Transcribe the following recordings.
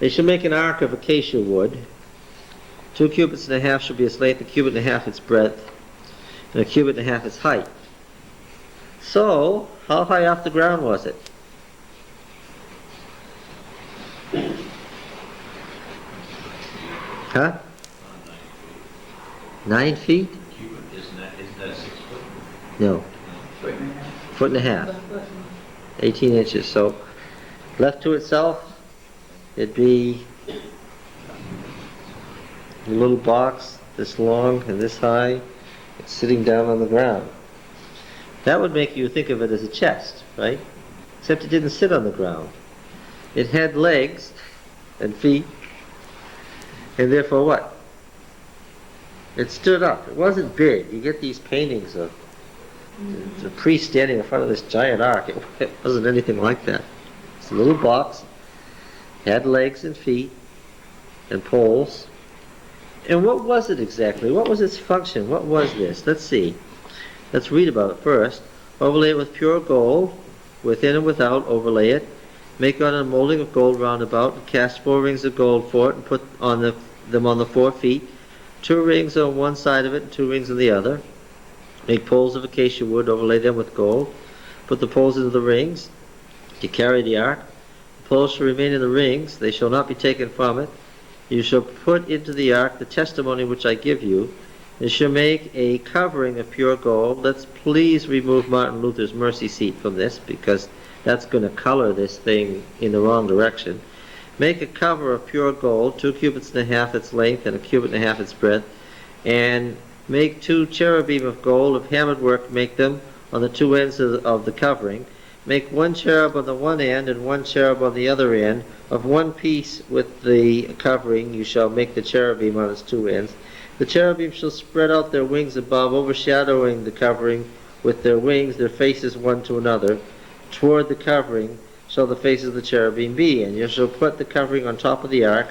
They shall make an ark of acacia wood. 2 cubits and a half shall be its length, a cubit and a half its breadth, and a cubit and a half its height. So, how high off the ground was it? Huh? 9 feet? Isn't that 6 foot? No. Foot and a half. 18 inches. So, left to itself, it'd be a little box this long and this high. It's sitting down on the ground. That would make you think of it as a chest, right? Except it didn't sit on the ground. It had legs and feet, and therefore what? It stood up. It wasn't big. You get these paintings of the priest standing in front of this giant ark. It wasn't anything like that. It's a little box, had legs and feet and poles. And what was it exactly? What was its function? What was this? Let's see. Let's read about it first. Overlay it with pure gold, within and without, overlay it. Make on a molding of gold round about, and cast 4 rings of gold for it, and put them on the 4 feet. 2 rings on one side of it, and 2 rings on the other. Make poles of acacia wood, overlay them with gold. Put the poles into the rings to carry the ark. The poles shall remain in the rings, they shall not be taken from it. You shall put into the ark the testimony which I give you. And shall make a covering of pure gold. Let's please remove Martin Luther's mercy seat from this, because that's going to color this thing in the wrong direction. Make a cover of pure gold, 2 cubits and a half its length, and a cubit and a half its breadth. And make 2 cherubim of gold, of hammered work, make them on the 2 ends of the covering. Make 1 cherub on the one end, and 1 cherub on the other end. Of one piece with the covering you shall make the cherubim on its 2 ends. The cherubim shall spread out their wings above, overshadowing the covering with their wings, their faces one to another. Toward the covering shall the faces of the cherubim be. And you shall put the covering on top of the ark,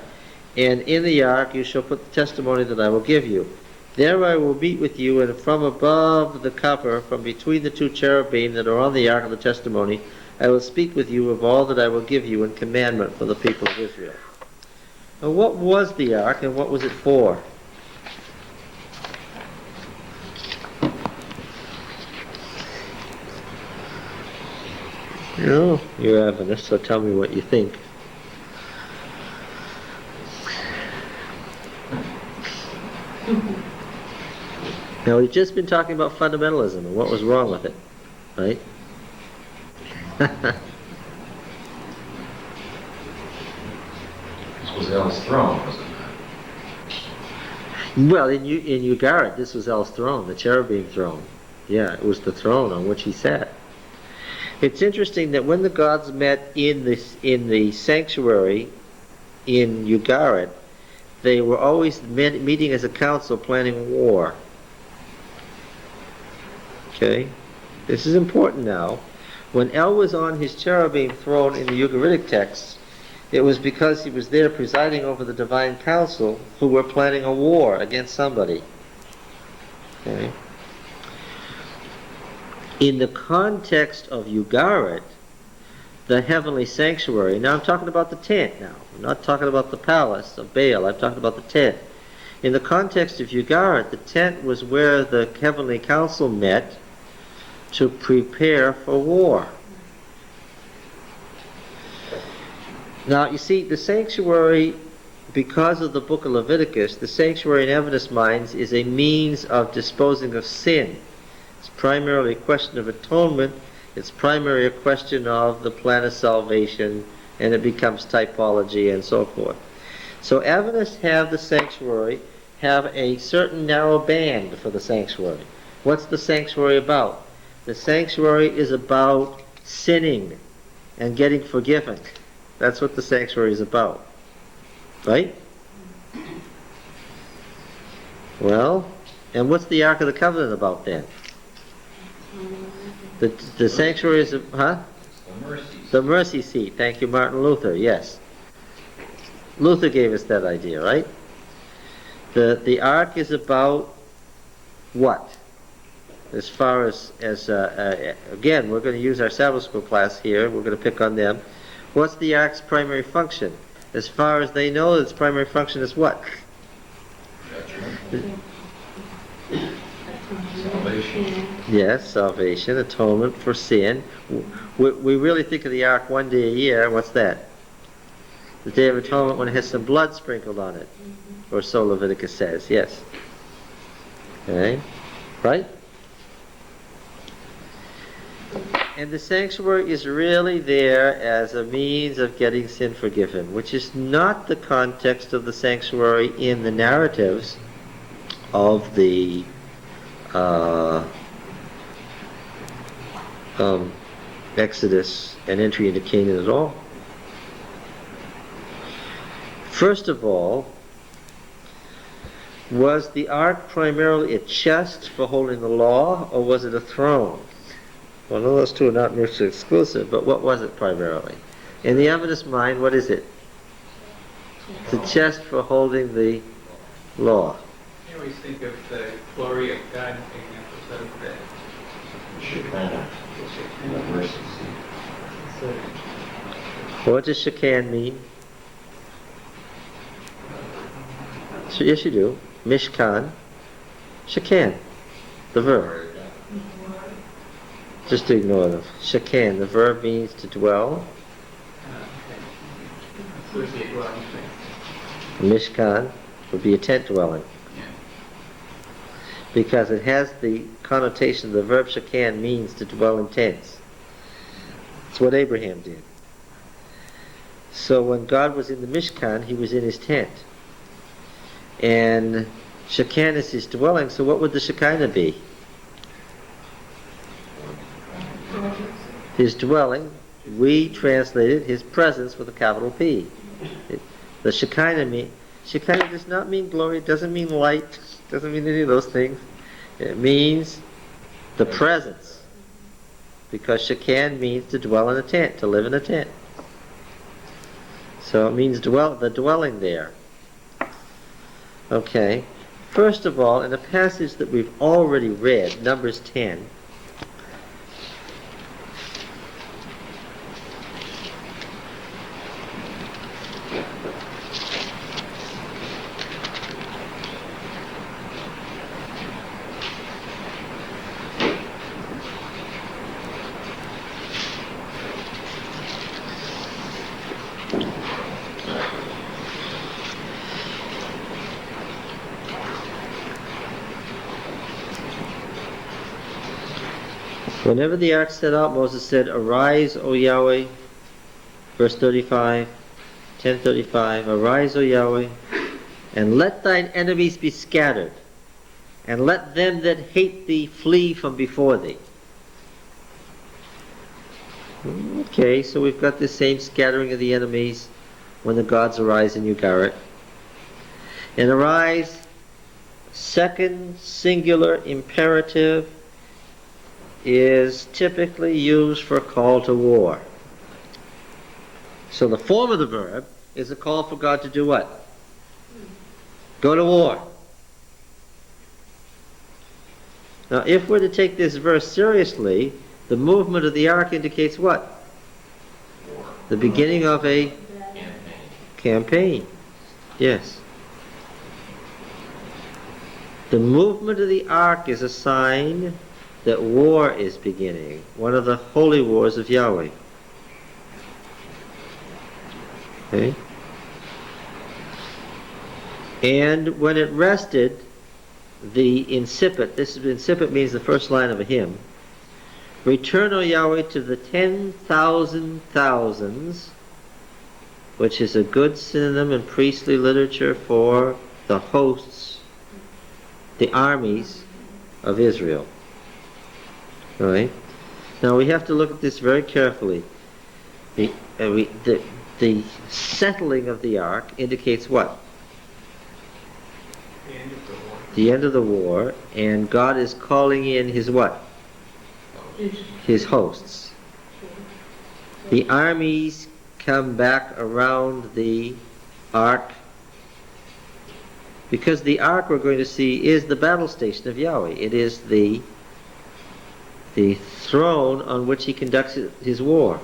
and in the ark you shall put the testimony that I will give you. There I will meet with you, and from above the cover, from between the 2 cherubim that are on the ark of the testimony, I will speak with you of all that I will give you in commandment for the people of Israel. Now what was the ark, and what was it for? No, you're Adventist, so tell me what you think. Now, we've just been talking about fundamentalism and what was wrong with it, right? This was L's throne, wasn't it? Well, in Ugarit, this was El's throne, the cherubim throne. Yeah, it was the throne on which he sat. It's interesting that when the gods met in the sanctuary in Ugarit, they were always meeting as a council planning war. Okay? This is important now. When El was on his cherubim throne in the Ugaritic texts, it was because he was there presiding over the divine council who were planning a war against somebody. Okay? In the context of Ugarit, the heavenly sanctuary, now I'm talking about the tent now. I'm not talking about the palace of Baal. I'm talking about the tent. In the context of Ugarit, the tent was where the heavenly council met to prepare for war. Now, you see, the sanctuary, because of the book of Leviticus, the sanctuary in Adventist minds is a means of disposing of sin. It's primarily a question of atonement. It's primarily a question of the plan of salvation, and it becomes typology and so forth. So Adventists have the sanctuary, have a certain narrow band for the sanctuary. What's the sanctuary about? The sanctuary is about sinning and getting forgiven. That's what the sanctuary is about. Right? Well, and what's the Ark of the Covenant about then? The sanctuary is, huh? The mercy seat. Thank you, Martin Luther. Yes. Luther gave us that idea, right? The ark is about what? As far as again, we're going to use our Sabbath school class here. We're going to pick on them. What's the ark's primary function? As far as they know, its primary function is what? Salvation. Yes, salvation, atonement for sin. We really think of the ark one day a year. What's that? The Day of Atonement, when it has some blood sprinkled on it. Or so Leviticus says, yes. Okay, right? And the sanctuary is really there as a means of getting sin forgiven, which is not the context of the sanctuary in the narratives of the Exodus and entry into Canaan at all. First of all, was the ark primarily a chest for holding the law, or was it a throne? Well, those two are not mutually exclusive, but what was it primarily? In the Adventist mind, what is it? It's a chest for holding the law. I always think of the glory of God being emphasized there. Shekinah. The mercy seat. What does Shekinah mean? So, yes, you do. Mishkan. Shekinah, the verb. Just to ignore them. Shekinah, the verb means to dwell. Associate dwelling place. Mishkan would be a tent dwelling. Yeah. Because it has the connotation, the verb Shekinah means to dwell in tents. It's what Abraham did. So when God was in the Mishkan, he was in his tent. And Shekinah is his dwelling, so what would the Shekinah be? His dwelling, we translated his presence with a capital P. The Shekinah does not mean glory, it doesn't mean light, it doesn't mean any of those things. It means the presence. Because Shekinah means to dwell in a tent, to live in a tent. So it means the dwelling there. Okay. First of all, in a passage that we've already read, Numbers 10, whenever the ark set out, Moses said, "Arise, O Yahweh," verse 35, 10:35, "Arise, O Yahweh, and let thine enemies be scattered, and let them that hate thee flee from before thee." Okay, so we've got this same scattering of the enemies when the gods arise in Ugarit. And arise, second singular imperative, is typically used for a call to war. So the form of the verb is a call for God to do what? Go to war. Now, if we're to take this verse seriously, the movement of the ark indicates what? War. The beginning of a campaign. Yes. The movement of the ark is a sign that war is beginning, one of the holy wars of Yahweh. Okay? And when it rested, the incipit, incipit means the first line of a hymn, "Return, O Yahweh, to the 10,000 thousands," which is a good synonym in priestly literature for the hosts, the armies of Israel. All right? Now we have to look at this very carefully. The settling of the ark indicates what? The end of the war. The end of the war, and God is calling in his what? His hosts. The armies come back around the ark, because the ark, we're going to see, is the battle station of Yahweh. It is the throne on which he conducts his war.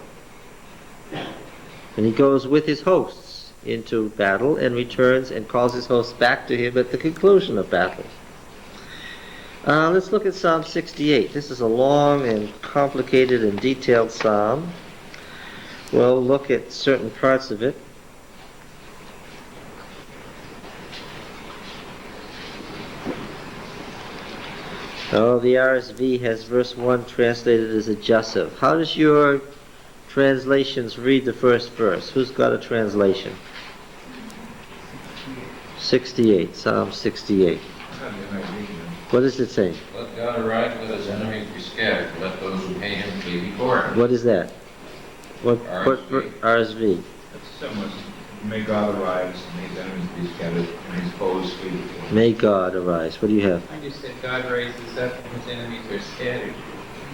And he goes with his hosts into battle and returns and calls his hosts back to him at the conclusion of battle. Let's look at Psalm 68. This is a long and complicated and detailed psalm. We'll look at certain parts of it. Oh, the RSV has verse 1 translated as adjussive. How does your translations read the first verse? Who's got a translation? 68, Psalm 68. What does it say? Let God arise, let his enemies be scattered. Let those who hate him flee before him. What is that? What RSV. RSV? That's similar. May God arise, and his enemies be scattered, and his foes flee before him. May God arise. What do you have? I just said God raises up and his enemies are scattered.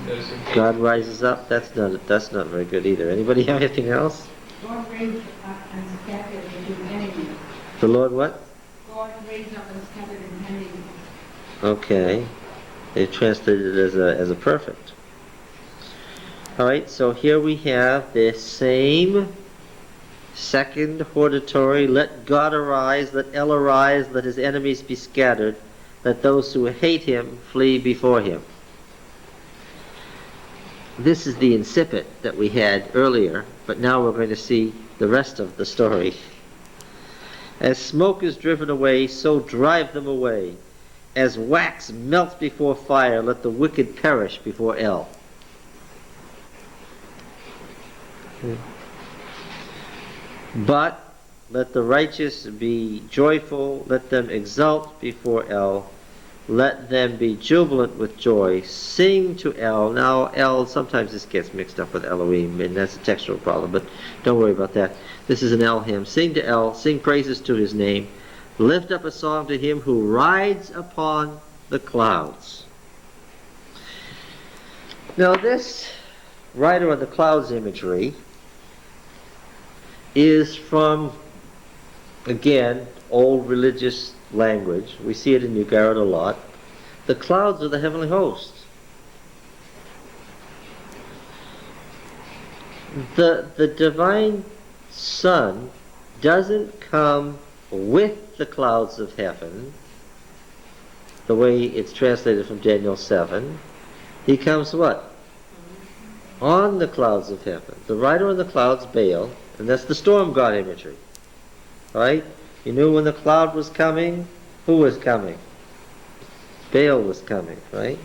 Those who hate God him. rises up. That's not very good either. Anybody have anything else? Lord raised up and scattered his enemies. The Lord what? Lord raised up and scattered his enemies. Okay. They translated it as a perfect. All right. So here we have the same second hortatory. Let God arise. Let El arise. Let his enemies be scattered. Let those who hate him flee before him. This is the incipit that we had earlier, but now we're going to see the rest of the story. As smoke is driven away, so drive them away. As wax melts before fire, let the wicked perish before El. But let the righteous be joyful, let them exult before El. Let them be jubilant with joy. Sing to El. Now, El, sometimes this gets mixed up with Elohim, and that's a textual problem, but don't worry about that. This is an El hymn. Sing to El. Sing praises to his name. Lift up a song to him who rides upon the clouds. Now, this rider on the clouds imagery is from, again, old religious language. We see it in Ugarit a lot. The clouds are the heavenly host. The divine Son doesn't come with the clouds of heaven, the way it's translated from Daniel 7. He comes what? On the clouds of heaven. The rider on the clouds, Baal, and that's the storm god imagery. Right? You knew when the cloud was coming, who was coming? Baal was coming, right?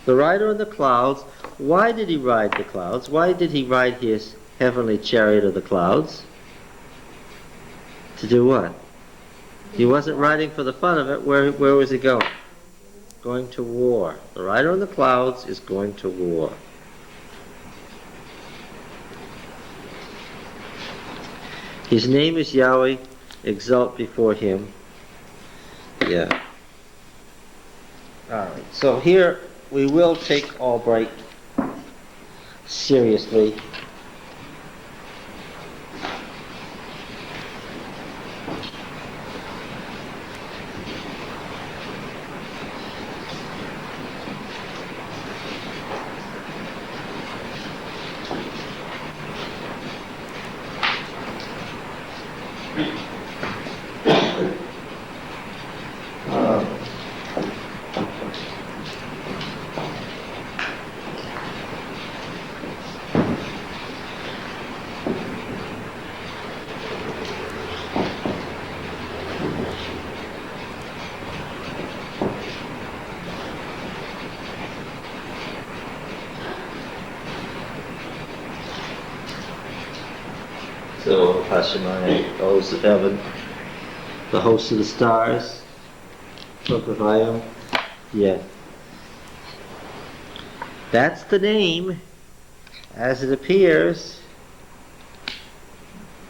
The rider on the clouds, why did he ride the clouds? Why did he ride his heavenly chariot of the clouds? To do what? He wasn't riding for the fun of it. Where was he going? Going to war. The rider on the clouds is going to war. His name is Yahweh. Exalt before him. Yeah. Alright, so here we will take Albright seriously. So, Hashemayim, the host of heaven, the host of the stars, Book of Ayam, yeah. That's the name as it appears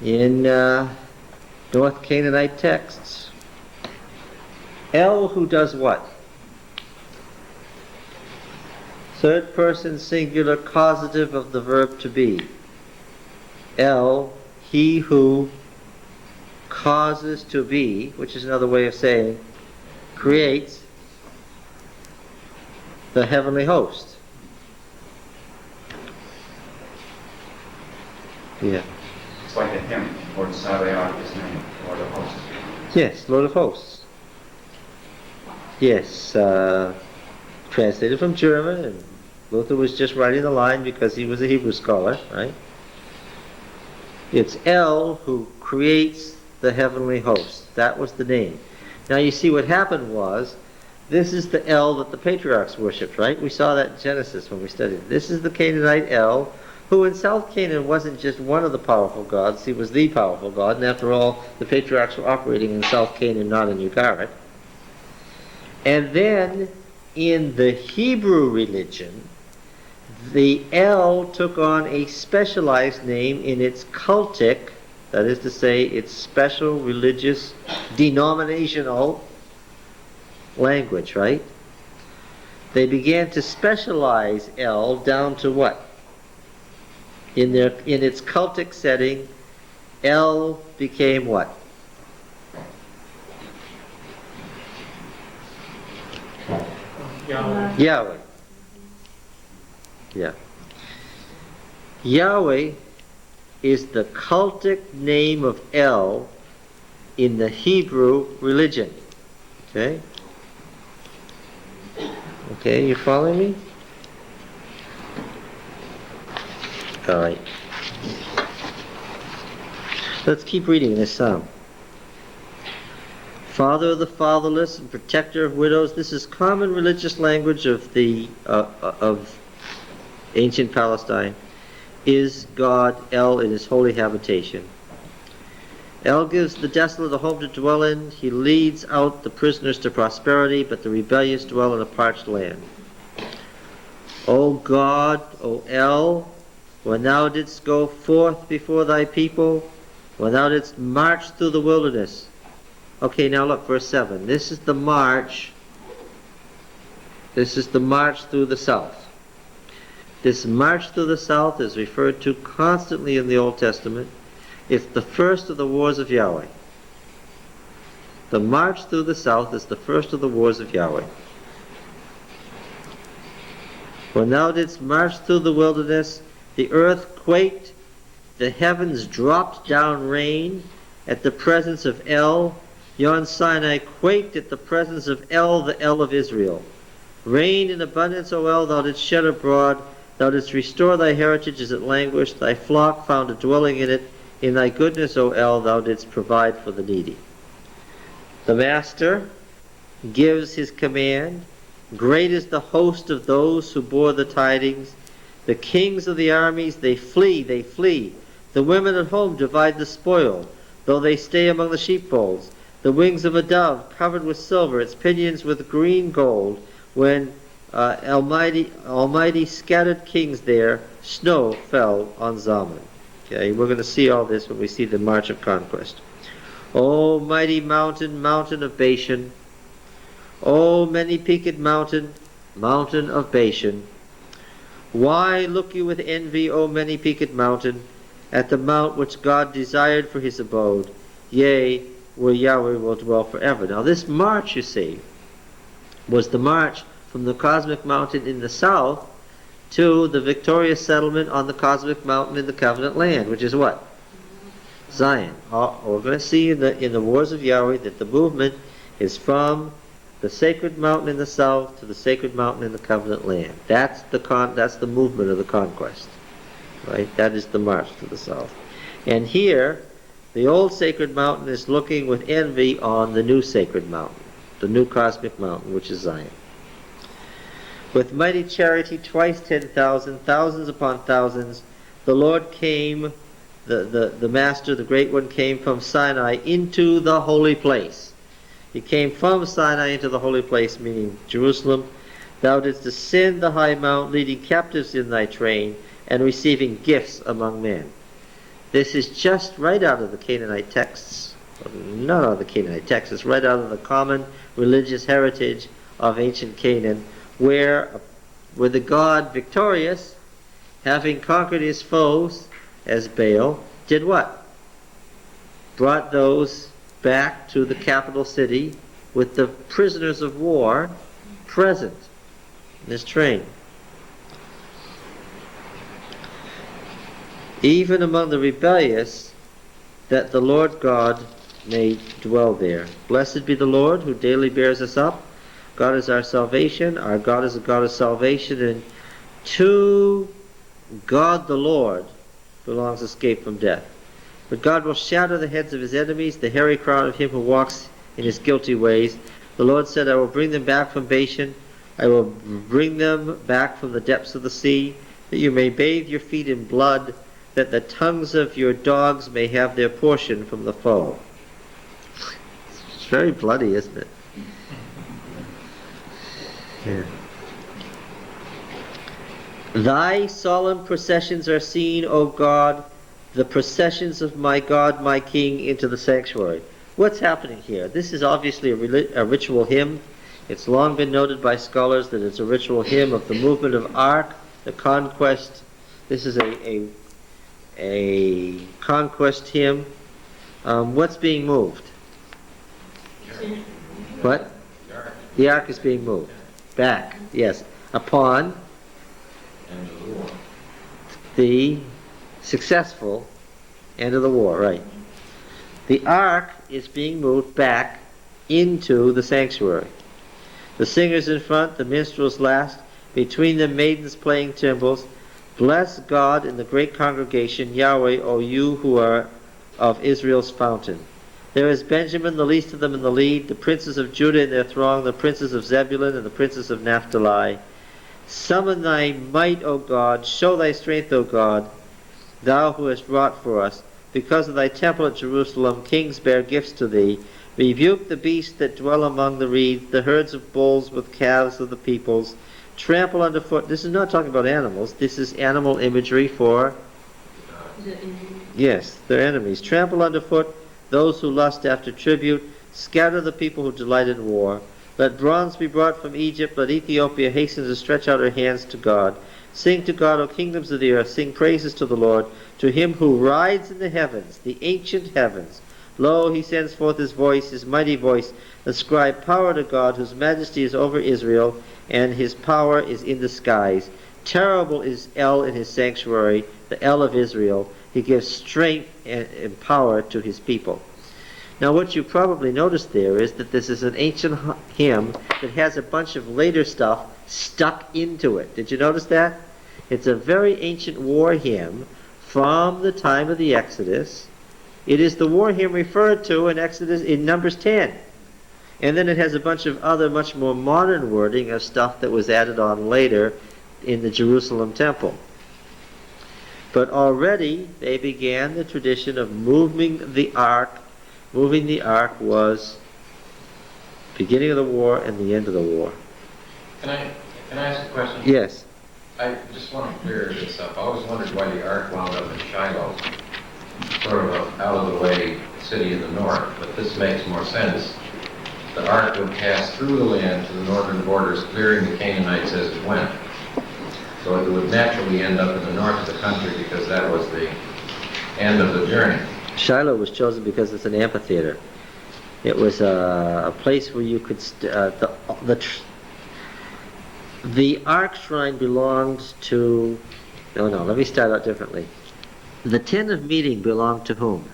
in North Canaanite texts. El, who does what? Third person singular causative of the verb to be. El, he who causes to be, which is another way of saying creates the heavenly host. Yeah. It's like a hymn. Or Sabaoth, name, Lord of hosts. Yes, Lord of Hosts. Yes, translated from German, and Luther was just writing the line because he was a Hebrew scholar, right? It's El who creates the heavenly host. That was the name. Now you see what happened was, this is the El that the patriarchs worshipped, right? We saw that in Genesis when we studied it. This is the Canaanite El, who in South Canaan wasn't just one of the powerful gods, he was the powerful god, and after all, the patriarchs were operating in South Canaan, not in Ugarit. And then, in the Hebrew religion, the El took on a specialized name in its cultic, that is to say, its special religious denominational language, right? They began to specialize El down to what? In its cultic setting, El became what? Yahweh. Yahweh. Yeah. Yahweh is the cultic name of El in the Hebrew religion. Okay? Okay, you following me? All right. Let's keep reading this psalm. Father of the fatherless and protector of widows. This is common religious language of the of ancient Palestine. Is God El in his holy habitation. El gives the desolate a home to dwell in. He leads out the prisoners to prosperity, but the rebellious dwell in a parched land. O God, O El, when thou didst go forth before thy people, when thou didst march through the wilderness. Okay, now look, verse 7. This is the march. This is the march through the south. This march through the south is referred to constantly in the Old Testament. It's the first of the wars of Yahweh. The march through the south is the first of the wars of Yahweh. When thou didst march through the wilderness, the earth quaked, the heavens dropped down rain at the presence of El. Yon Sinai quaked at the presence of El, the El of Israel. Rain in abundance, O El, thou didst shed abroad. Thou didst restore thy heritage as it languished. Thy flock found a dwelling in it. In thy goodness, O El, thou didst provide for the needy. The Master gives his command. Great is the host of those who bore the tidings. The kings of the armies, they flee, they flee. The women at home divide the spoil, though they stay among the sheepfolds. The wings of a dove covered with silver, its pinions with green gold. When Almighty scattered kings there, snow fell on Zalman. Okay, we're going to see all this when we see the March of Conquest. O mighty mountain, mountain of Bashan. O many-peaked mountain, mountain of Bashan. Why look you with envy, O many-peaked mountain, at the mount which God desired for his abode, yea, where Yahweh will dwell forever. Now this march, you see, was the march from the cosmic mountain in the south to the victorious settlement on the cosmic mountain in the covenant land, which is what? Zion. We're going to see in the wars of Yahweh that the movement is from the sacred mountain in the south to the sacred mountain in the covenant land. That's the movement of the conquest, right? That is the march to the south. And here, the old sacred mountain is looking with envy on the new sacred mountain, the new cosmic mountain, which is Zion. With mighty charity, twice 10,000, thousands upon thousands, the Lord came, the Master, the Great One, came from Sinai into the holy place. He came from Sinai into the holy place, meaning Jerusalem. Thou didst ascend the high mount, leading captives in thy train, and receiving gifts among men. This is just right out of the Canaanite texts. Not out of the Canaanite texts, it's right out of the common religious heritage of ancient Canaan, where the god victorious, having conquered his foes, as Baal, did what? Brought those back to the capital city with the prisoners of war present in his train. Even among the rebellious, that the Lord God may dwell there. Blessed be the Lord who daily bears us up. God is our salvation. Our God is a God of salvation, and to God the Lord belongs escape from death. But God will shatter the heads of his enemies, the hairy crown of him who walks in his guilty ways. The Lord said, I will bring them back from Bashan. I will bring them back from the depths of the sea, that you may bathe your feet in blood, that the tongues of your dogs may have their portion from the foe. It's very bloody, isn't it? Yeah. Thy solemn processions are seen, O God, the processions of my God, my King, into the sanctuary. What's happening here? This is obviously a ritual hymn. It's long been noted by scholars that it's a ritual hymn of the movement of Ark, the conquest. This is a conquest hymn. What's being moved? What? The Ark is being moved. Back, yes. Upon End of the war. the successful end of the war, right. The Ark is being moved back into the sanctuary. The singers in front, the minstrels last, between them maidens playing timbrels. Bless God in the great congregation, Yahweh, O you who are of Israel's fountain. There is Benjamin, the least of them, in the lead, the princes of Judah in their throng, the princes of Zebulun and the princes of Naphtali. Summon thy might, O God, show thy strength, O God, thou who hast wrought for us. Because of thy temple at Jerusalem, kings bear gifts to thee. Rebuke the beasts that dwell among the reeds, the herds of bulls with calves of the peoples. Trample underfoot. This is not talking about animals. This is animal imagery for, yes, their enemies. Trample underfoot those who lust after tribute. Scatter the people who delight in war. Let bronze be brought from Egypt. Let Ethiopia hasten to stretch out her hands to God. Sing to God, O kingdoms of the earth. Sing praises to the Lord, to him who rides in the heavens, the ancient heavens. Lo, he sends forth his voice, his mighty voice. Ascribe power to God, whose majesty is over Israel, and his power is in the skies. Terrible is El in his sanctuary, the El of Israel. He gives strength and power to his people. Now what you probably noticed there is that this is an ancient hymn that has a bunch of later stuff stuck into it. Did you notice that? It's a very ancient war hymn from the time of the Exodus. It is the war hymn referred to in Exodus in Numbers 10. And then it has a bunch of other much more modern wording of stuff that was added on later in the Jerusalem temple. But already they began the tradition of moving the ark. Moving the ark was beginning of the war and the end of the war. Can I ask a question? Yes. I just want to clear this up. I always wondered why the ark wound up in Shiloh, sort of a out of the way city in the north, but this makes more sense. The ark would pass through the land to the northern borders, clearing the Canaanites as it went. So it would naturally end up in the north of the country because that was the end of the journey. Shiloh was chosen because it's an amphitheater. It was a place where you could the Ark shrine belonged to. No, let me start out differently. The tent of meeting belonged to whom?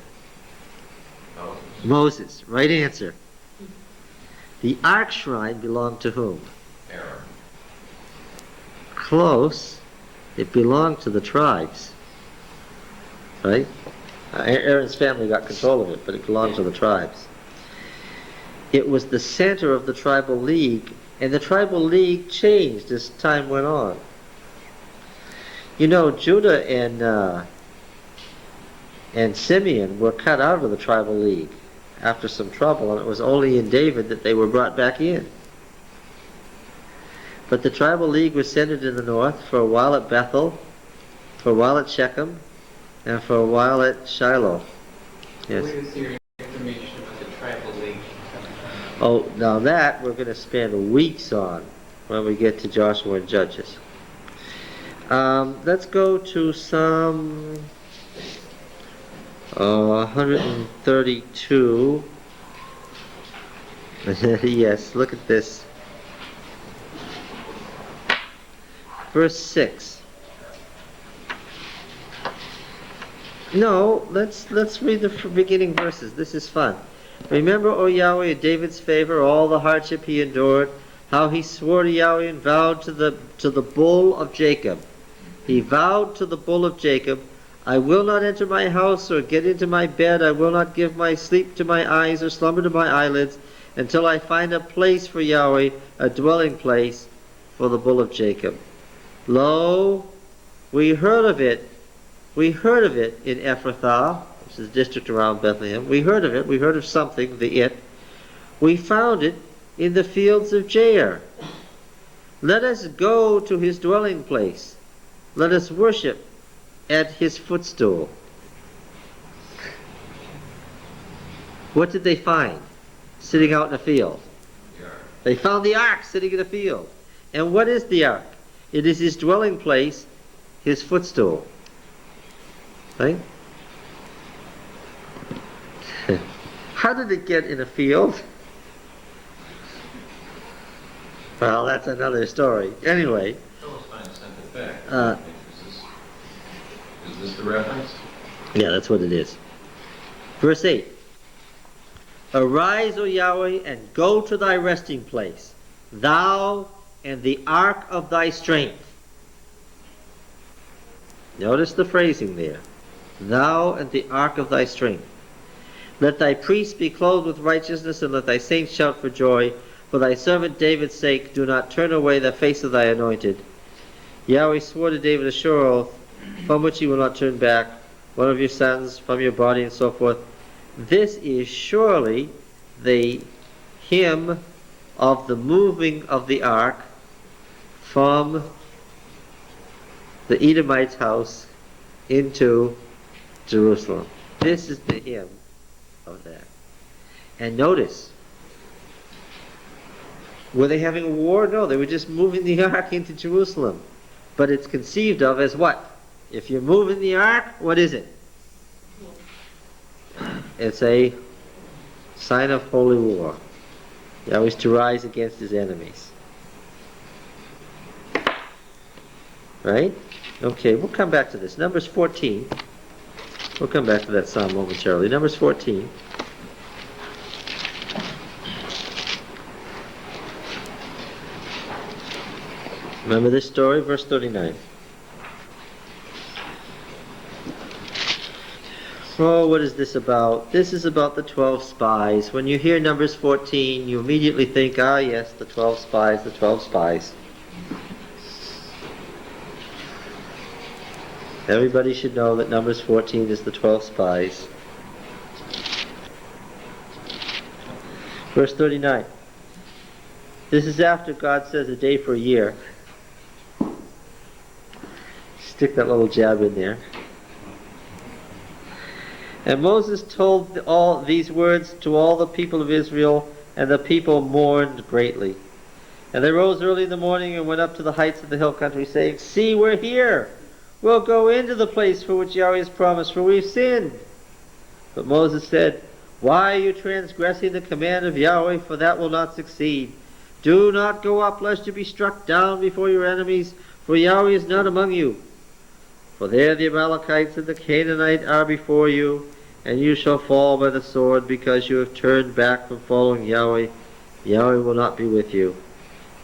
Moses. Right answer. The Ark shrine belonged to whom? Aaron. Close. It belonged to the tribes. Right? Aaron's family got control of it, but it belonged to the tribes. It was the center of the tribal league, and the tribal league changed as time went on. You know, Judah and Simeon were cut out of the tribal league after some trouble, and it was only in David that they were brought back in. But the tribal league was centered in the north, for a while at Bethel, for a while at Shechem, and for a while at Shiloh. Yes. Where is your information about the tribal league? Oh, now that we're going to spend weeks on when we get to Joshua and Judges. Let's go to Psalm 132. Yes, look at this. Verse 6. No, let's read the beginning verses. This is fun. Remember, O Yahweh, in David's favor, all the hardship he endured, how he swore to Yahweh and vowed to the bull of Jacob. He vowed to the bull of Jacob, I will not enter my house or get into my bed. I will not give my sleep to my eyes or slumber to my eyelids until I find a place for Yahweh, a dwelling place for the bull of Jacob. Lo, we heard of it. We heard of it in Ephrathah, which is a district around Bethlehem. We heard of it. We heard of something, the it. We found it in the fields of Jair. Let us go to his dwelling place. Let us worship at his footstool. What did they find sitting out in a field? The ark. They found the ark sitting in a field. And what is the ark? It is his dwelling place, his footstool. Right? How did it get in a field? Well, that's another story. Anyway. Philistine sent it back. Is this the reference? Yeah, that's what it is. Verse 8. Arise, O Yahweh, and go to thy resting place, thou and the ark of thy strength. Notice the phrasing there. Thou and the ark of thy strength. Let thy priests be clothed with righteousness, and let thy saints shout for joy. For thy servant David's sake, do not turn away the face of thy anointed. Yahweh swore to David a sure oath, from which he will not turn back, one of your sons from your body, and so forth. This is surely the hymn of the moving of the ark from the Edomite's house into Jerusalem. This is the hymn of that. And notice, were they having a war? No, they were just moving the ark into Jerusalem. But it's conceived of as what? If you're moving the ark, what is it? It's a sign of holy war. Yahweh's to rise against his enemies. Right? Okay, we'll come back to this. Numbers 14. We'll come back to that psalm momentarily. Numbers 14. Remember this story? Verse 39. Oh, what is this about? This is about the 12 spies. When you hear Numbers 14, you immediately think, ah yes, the 12 spies, the 12 spies. Everybody should know that Numbers 14 is the 12 spies. Verse 39. This is after God says a day for a year. Stick that little jab in there. And Moses told all these words to all the people of Israel, and the people mourned greatly. And they rose early in the morning and went up to the heights of the hill country, saying, See, we're here. We'll go into the place for which Yahweh has promised, for we've sinned. But Moses said, Why are you transgressing the command of Yahweh? For that will not succeed. Do not go up, lest you be struck down before your enemies, for Yahweh is not among you. For there the Amalekites and the Canaanite are before you, and you shall fall by the sword, because you have turned back from following Yahweh. Yahweh will not be with you.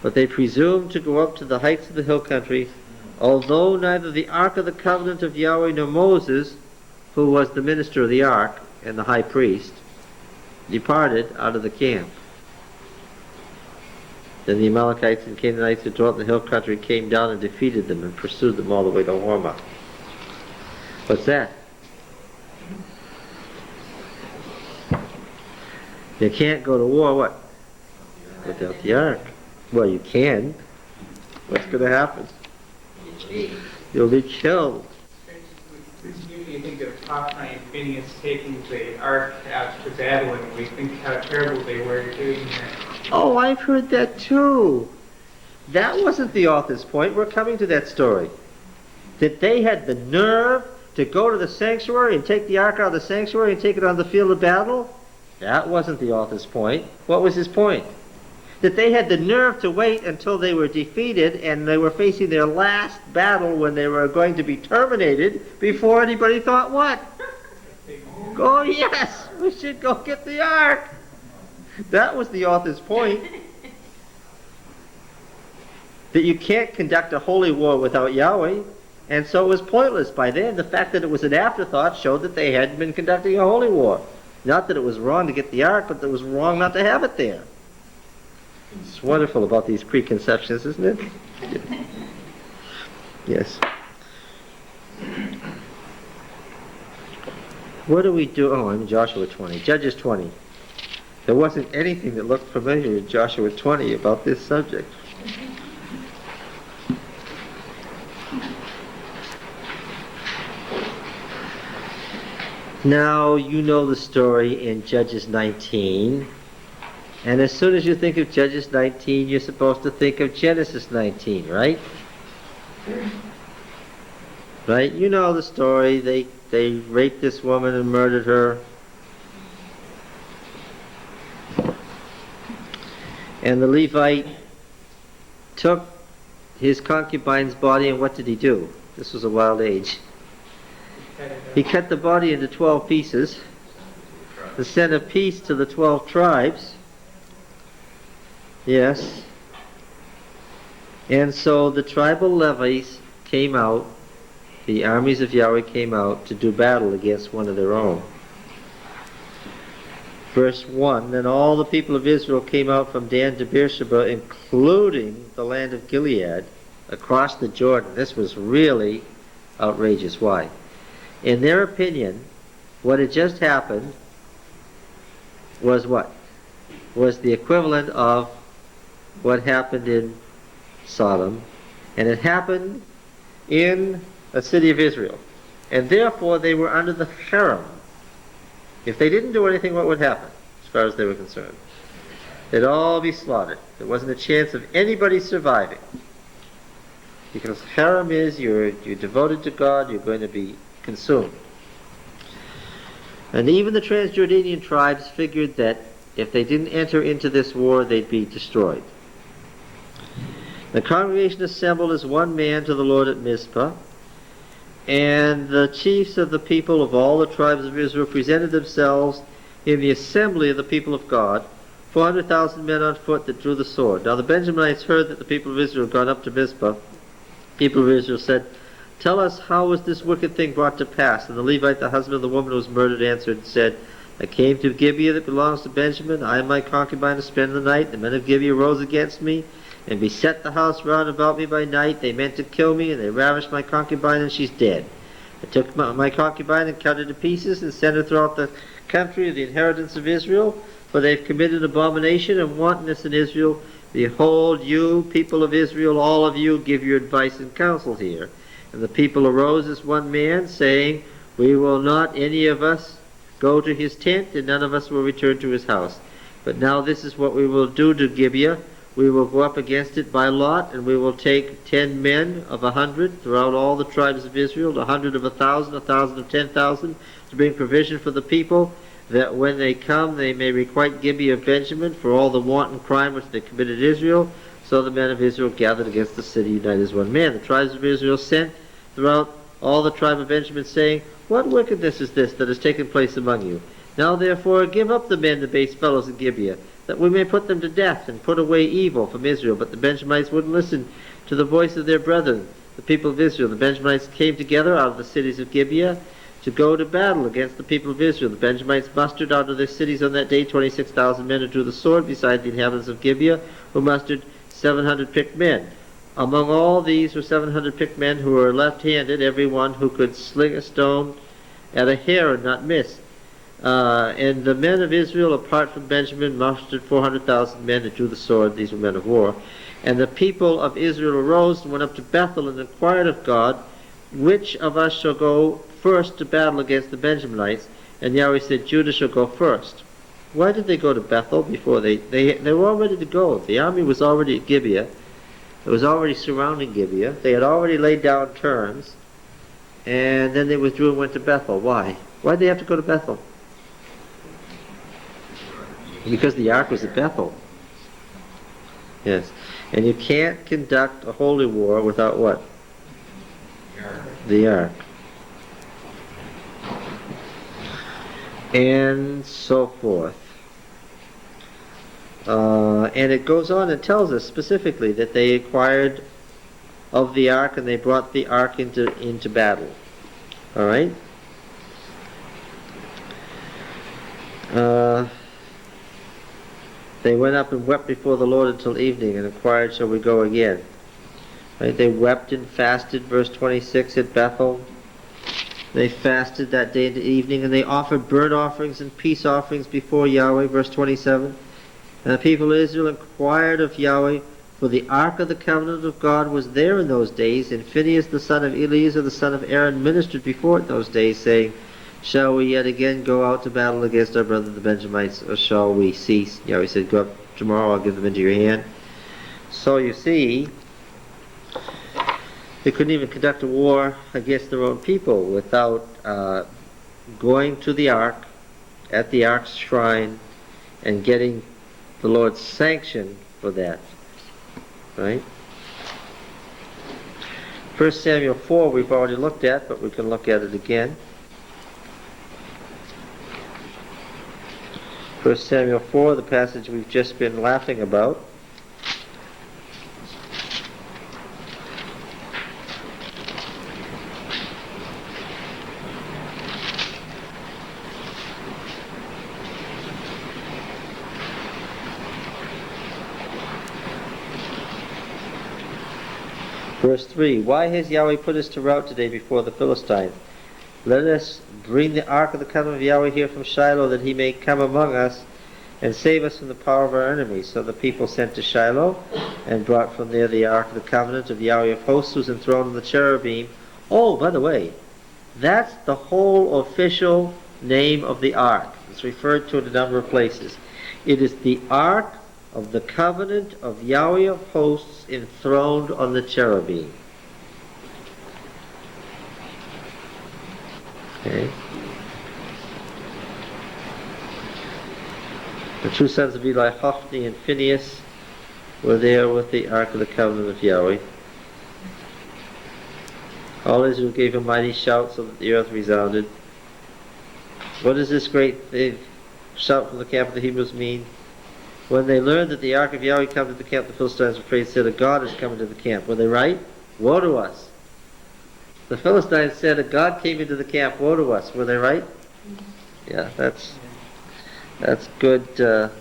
But they presumed to go up to the heights of the hill country, although neither the ark of the covenant of Yahweh nor Moses, who was the minister of the ark and the high priest, departed out of the camp. Then the Amalekites and Canaanites who dwelt in the hill country came down and defeated them and pursued them all the way to Hormah. What's that? You can't go to war, what? Without the ark. Well, you can. What's going to happen? You'll be killed. You think of Hophni and Phineas taking the ark out to battle, and we think how terrible they were doing that. Oh, I've heard that too. That wasn't the author's point. We're coming to that story. That they had the nerve to go to the sanctuary and take the ark out of the sanctuary and take it on the field of battle? That wasn't the author's point. What was his point? That they had the nerve to wait until they were defeated and they were facing their last battle when they were going to be terminated before anybody thought what? Oh yes, we should go get the ark. That was the author's point. That you can't conduct a holy war without Yahweh. And so it was pointless. By then, the fact that it was an afterthought showed that they hadn't been conducting a holy war. Not that it was wrong to get the ark, but that it was wrong not to have it there. It's wonderful about these preconceptions, isn't it? Yes. What do we do? Oh, I'm in Joshua 20. Judges 20. There wasn't anything that looked familiar in Joshua 20 about this subject. Now, you know the story in Judges 19. And as soon as you think of Judges 19, you're supposed to think of Genesis 19, right? Right? You know the story. They raped this woman and murdered her. And the Levite took his concubine's body, and what did he do? This was a wild age. He cut the body into 12 pieces to send a piece to the 12 tribes. Yes. And so the tribal levies came out, the armies of Yahweh came out to do battle against one of their own. Verse 1, then all the people of Israel came out from Dan to Beersheba, including the land of Gilead, across the Jordan. This was really outrageous. Why? In their opinion, what had just happened was what? Was the equivalent of what happened in Sodom, and it happened in a city of Israel. And therefore they were under the harem. If they didn't do anything, what would happen, as far as they were concerned? They'd all be slaughtered. There wasn't a chance of anybody surviving. Because harem is, you're devoted to God, you're going to be consumed. And even the Transjordanian tribes figured that if they didn't enter into this war, they'd be destroyed. The congregation assembled as one man to the Lord at Mizpah, and the chiefs of the people of all the tribes of Israel presented themselves in the assembly of the people of God, 400,000 men on foot that drew the sword. Now the Benjaminites heard that the people of Israel had gone up to Mizpah. The people of Israel said, tell us, how was this wicked thing brought to pass? And the Levite, the husband of the woman who was murdered, answered and said, I came to Gibeah that belongs to Benjamin. I and my concubine to spend the night. The men of Gibeah rose against me and beset the house round about me by night. They meant to kill me, and they ravished my concubine, and she's dead. I took my concubine and cut her to pieces and sent her throughout the country of the inheritance of Israel, for they've committed abomination and wantonness in Israel. Behold, you, people of Israel, all of you, give your advice and counsel here. And the people arose as one man, saying, we will not any of us go to his tent, and none of us will return to his house. But now this is what we will do to Gibeah. We will go up against it by lot, and we will take 10 men of 100 throughout all the tribes of Israel, 100 of 1,000, 1,000 of 10,000, to bring provision for the people, that when they come they may requite Gibeah of Benjamin for all the wanton crime which they committed Israel. So the men of Israel gathered against the city, united as one man. The tribes of Israel sent throughout all the tribe of Benjamin, saying, what wickedness is this that has taken place among you? Now therefore give up the men, the base fellows in Gibeah, that we may put them to death and put away evil from Israel. But the Benjamites wouldn't listen to the voice of their brethren, the people of Israel. The Benjamites came together out of the cities of Gibeah to go to battle against the people of Israel. The Benjamites mustered out of their cities on that day 26,000 men who drew the sword, beside the inhabitants of Gibeah, who mustered 700 picked men. Among all these were 700 picked men who were left-handed, every one who could sling a stone at a hair and not miss. And the men of Israel, apart from Benjamin, mustered 400,000 men that drew the sword. These were men of war. And the people of Israel arose and went up to Bethel and inquired of God, which of us shall go first to battle against the Benjaminites? And Yahweh said, Judah shall go first. Why did they go to Bethel before they were all ready to go? The army was already at Gibeah. It was already surrounding Gibeah. They had already laid down terms. And then they withdrew and went to Bethel. Why? Why did they have to go to Bethel? Because the ark was at Bethel. Yes. And you can't conduct a holy war without what? The ark. and so forth. And it goes on and tells us specifically that they inquired of the ark and they brought the ark into battle. All right? They went up and wept before the Lord until evening and inquired, shall we go again? Right? They wept and fasted, verse 26, at Bethel. They fasted that day into evening, and they offered burnt offerings and peace offerings before Yahweh, verse 27. And the people of Israel inquired of Yahweh, for the ark of the covenant of God was there in those days, and Phinehas the son of Eleazar the son of Aaron ministered before it those days, saying, shall we yet again go out to battle against our brethren the Benjamites, or shall we cease? Yahweh said, go up tomorrow, I'll give them into your hand. So you see, they couldn't even conduct a war against their own people without going to the ark, at the ark's shrine, and getting the Lord's sanction for that. Right? 1 Samuel 4 we've already looked at, but we can look at it again. 1 Samuel 4, the passage we've just been laughing about. Verse 3, why has Yahweh put us to rout today before the Philistines? Let us bring the ark of the covenant of Yahweh here from Shiloh, that he may come among us and save us from the power of our enemies. So the people sent to Shiloh and brought from there the ark of the covenant of Yahweh of hosts, who was enthroned on the cherubim. Oh, by the way, that's the whole official name of the ark. It's referred to in a number of places. It is the ark of the covenant of Yahweh of hosts, enthroned on the cherubim. Okay. The two sons of Eli, Hophni and Phinehas, were there with the ark of the covenant of Yahweh. All Israel gave a mighty shout so that the earth resounded. What does this great shout from the camp of the Hebrews mean? When they learned that the ark of Yahweh came to the camp, the Philistines were afraid and said, a God is coming to the camp. Were they right? Woe to us. The Philistines said, a God came into the camp. Woe to us. Were they right? Yeah, that's good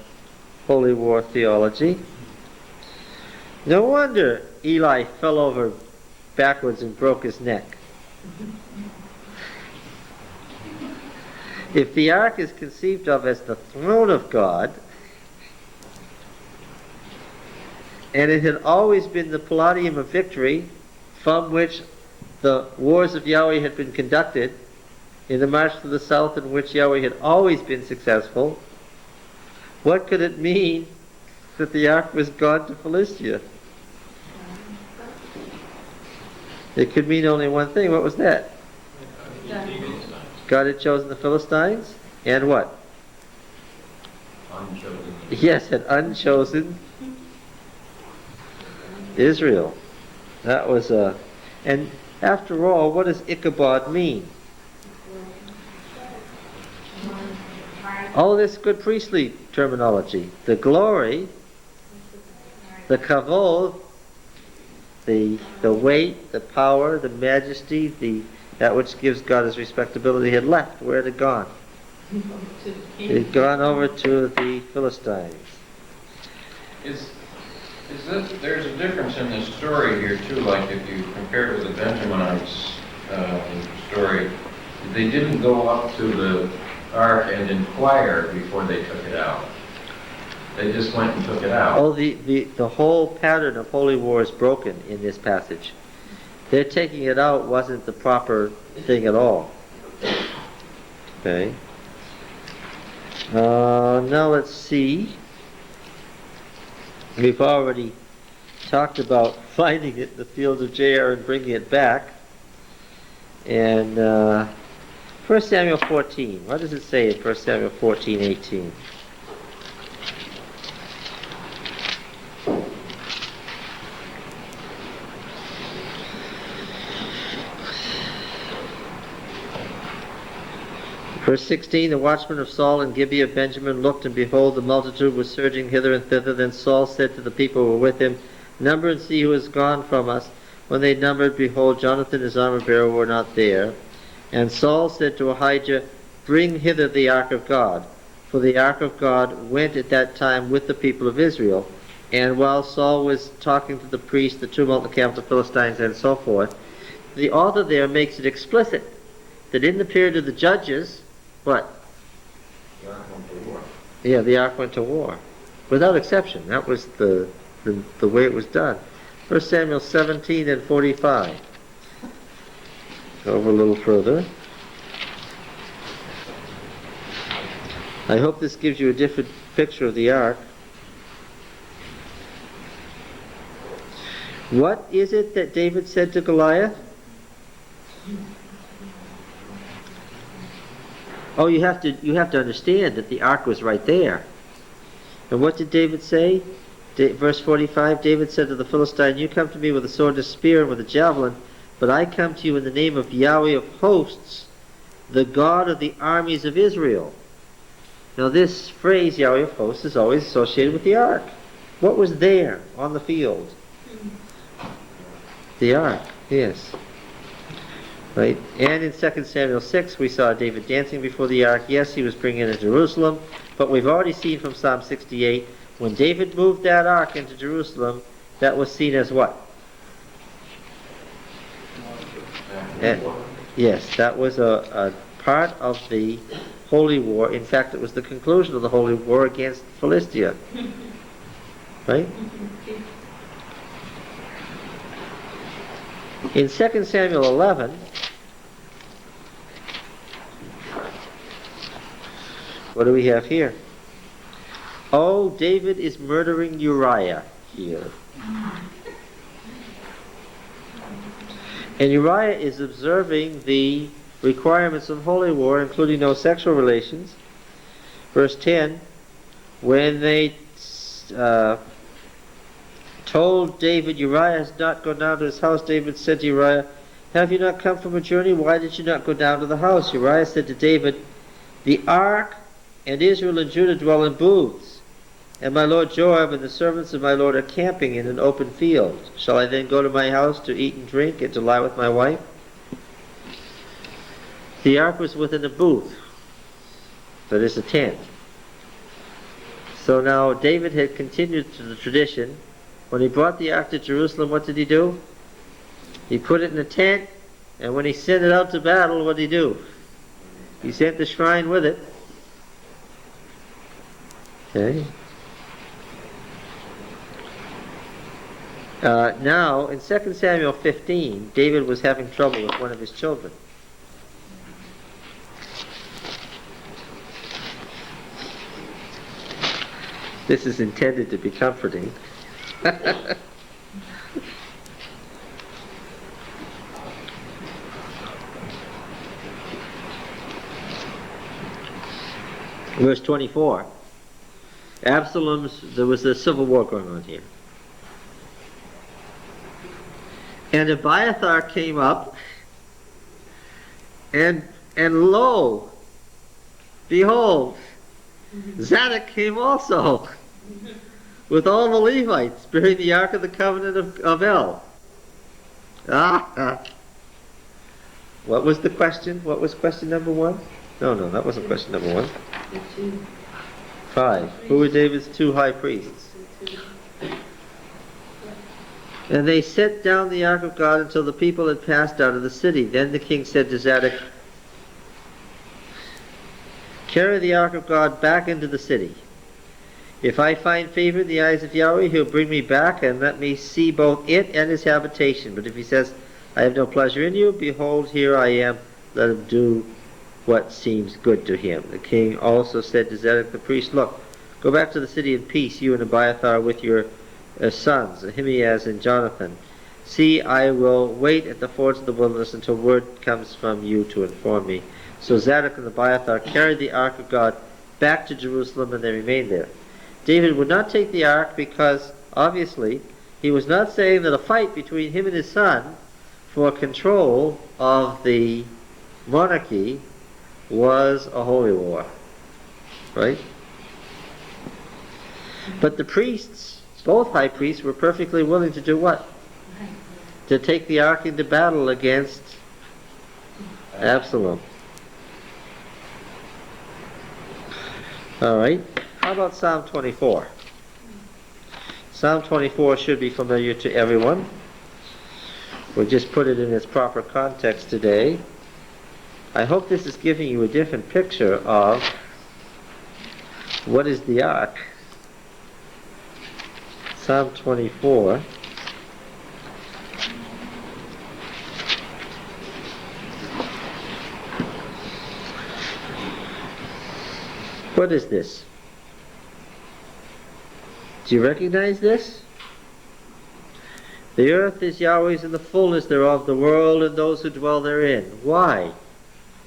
holy war theology. No wonder Eli fell over backwards and broke his neck. If the ark is conceived of as the throne of God, and it had always been the palladium of victory from which the wars of Yahweh had been conducted, in the march to the south in which Yahweh had always been successful, what could it mean that the ark was gone to Philistia? It could mean only one thing. What was that? God had chosen the Philistines, and what? Unchosen. Yes, had unchosen Israel. That was and after all, what does Ichabod mean? All this good priestly terminology. The glory, the kavod, the weight, the power, the majesty, that which gives God his respectability had left. Where had it gone? It had gone over to the Philistines. There's a difference in this story here too, like if you compare it with the Benjaminites story, they didn't go up to the ark and inquire before they took it out. They just went and took it out. Oh, the whole pattern of holy war is broken in this passage. Their taking it out wasn't the proper thing at all. Okay. Now let's see. We've already talked about finding it in the fields of Jair and bringing it back. And 1 Samuel 14. What does it say in 1 Samuel 14:18? Verse 16, the watchmen of Saul and Gibeah of Benjamin looked, and behold, the multitude was surging hither and thither. Then Saul said to the people who were with him, number and see who is gone from us. When they numbered, behold, Jonathan and his armor-bearer were not there. And Saul said to Ahijah, bring hither the ark of God. For the ark of God went at that time with the people of Israel. And while Saul was talking to the priest, the tumult in the camp of the Philistines, and so forth, the author there makes it explicit that in the period of the judges, what? The ark went to war. Yeah, the ark went to war. Without exception. That was the way it was done. 1 Samuel 17 and 45. Go over a little further. I hope this gives you a different picture of the ark. What is it that David said to Goliath? Oh, you have to understand that the ark was right there. And what did David say? Verse 45, David said to the Philistine, you come to me with a sword and a spear and with a javelin, but I come to you in the name of Yahweh of hosts, the God of the armies of Israel. Now this phrase, Yahweh of hosts, is always associated with the ark. What was there on the field? The ark, yes. Right? And in 2 Samuel 6, we saw David dancing before the ark. Yes, he was bringing it to Jerusalem, but we've already seen from Psalm 68, when David moved that ark into Jerusalem, that was seen as what? Yes, that was a part of the holy war. In fact, it was the conclusion of the holy war against Philistia. Right? In 2 Samuel 11, what do we have here? Oh, David is murdering Uriah here. And Uriah is observing the requirements of holy war, including no sexual relations. Verse 10, when they told David, Uriah has not gone down to his house, David said to Uriah, have you not come from a journey? Why did you not go down to the house? Uriah said to David, the ark and Israel and Judah dwell in booths, and my lord Joab and the servants of my lord are camping in an open field. Shall I then go to my house to eat and drink and to lie with my wife? The ark was within a booth, that is a tent. So now David had continued to the tradition. When he brought the ark to Jerusalem, what did he do? He put it in a tent, and when he sent it out to battle, what did he do? He sent the shrine with it. Okay. Now, in 2 Samuel 15, David was having trouble with one of his children. This is intended to be comforting. Verse 24. There was a civil war going on here. And Abiathar came up, and lo, behold, Zadok came also, with all the Levites, bearing the ark of the covenant of El. What was the question? What was question number 1? No, that wasn't question number 1. 5. Who were David's 2 high priests? And they set down the ark of God until the people had passed out of the city. Then the king said to Zadok, carry the ark of God back into the city. If I find favor in the eyes of Yahweh, he'll bring me back and let me see both it and his habitation. But if he says, I have no pleasure in you, behold, here I am, let him do what seems good to him. The king also said to Zadok the priest, look, go back to the city in peace, you and Abiathar with your sons, Ahimaaz and Jonathan. See, I will wait at the fords of the wilderness until word comes from you to inform me. So Zadok and Abiathar carried the ark of God back to Jerusalem, and they remained there. David would not take the ark because, obviously, he was not saying that a fight between him and his son for control of the monarchy was a holy war, right? But the priests, both high priests, were perfectly willing to do what? To take the ark into battle against Absalom. All right. How about Psalm 24? Psalm 24 should be familiar to everyone. We'll just put it in its proper context today. I hope this is giving you a different picture of what is the ark. Psalm 24. What is this? Do you recognize this? The earth is Yahweh's and the fullness thereof, the world and those who dwell therein. Why?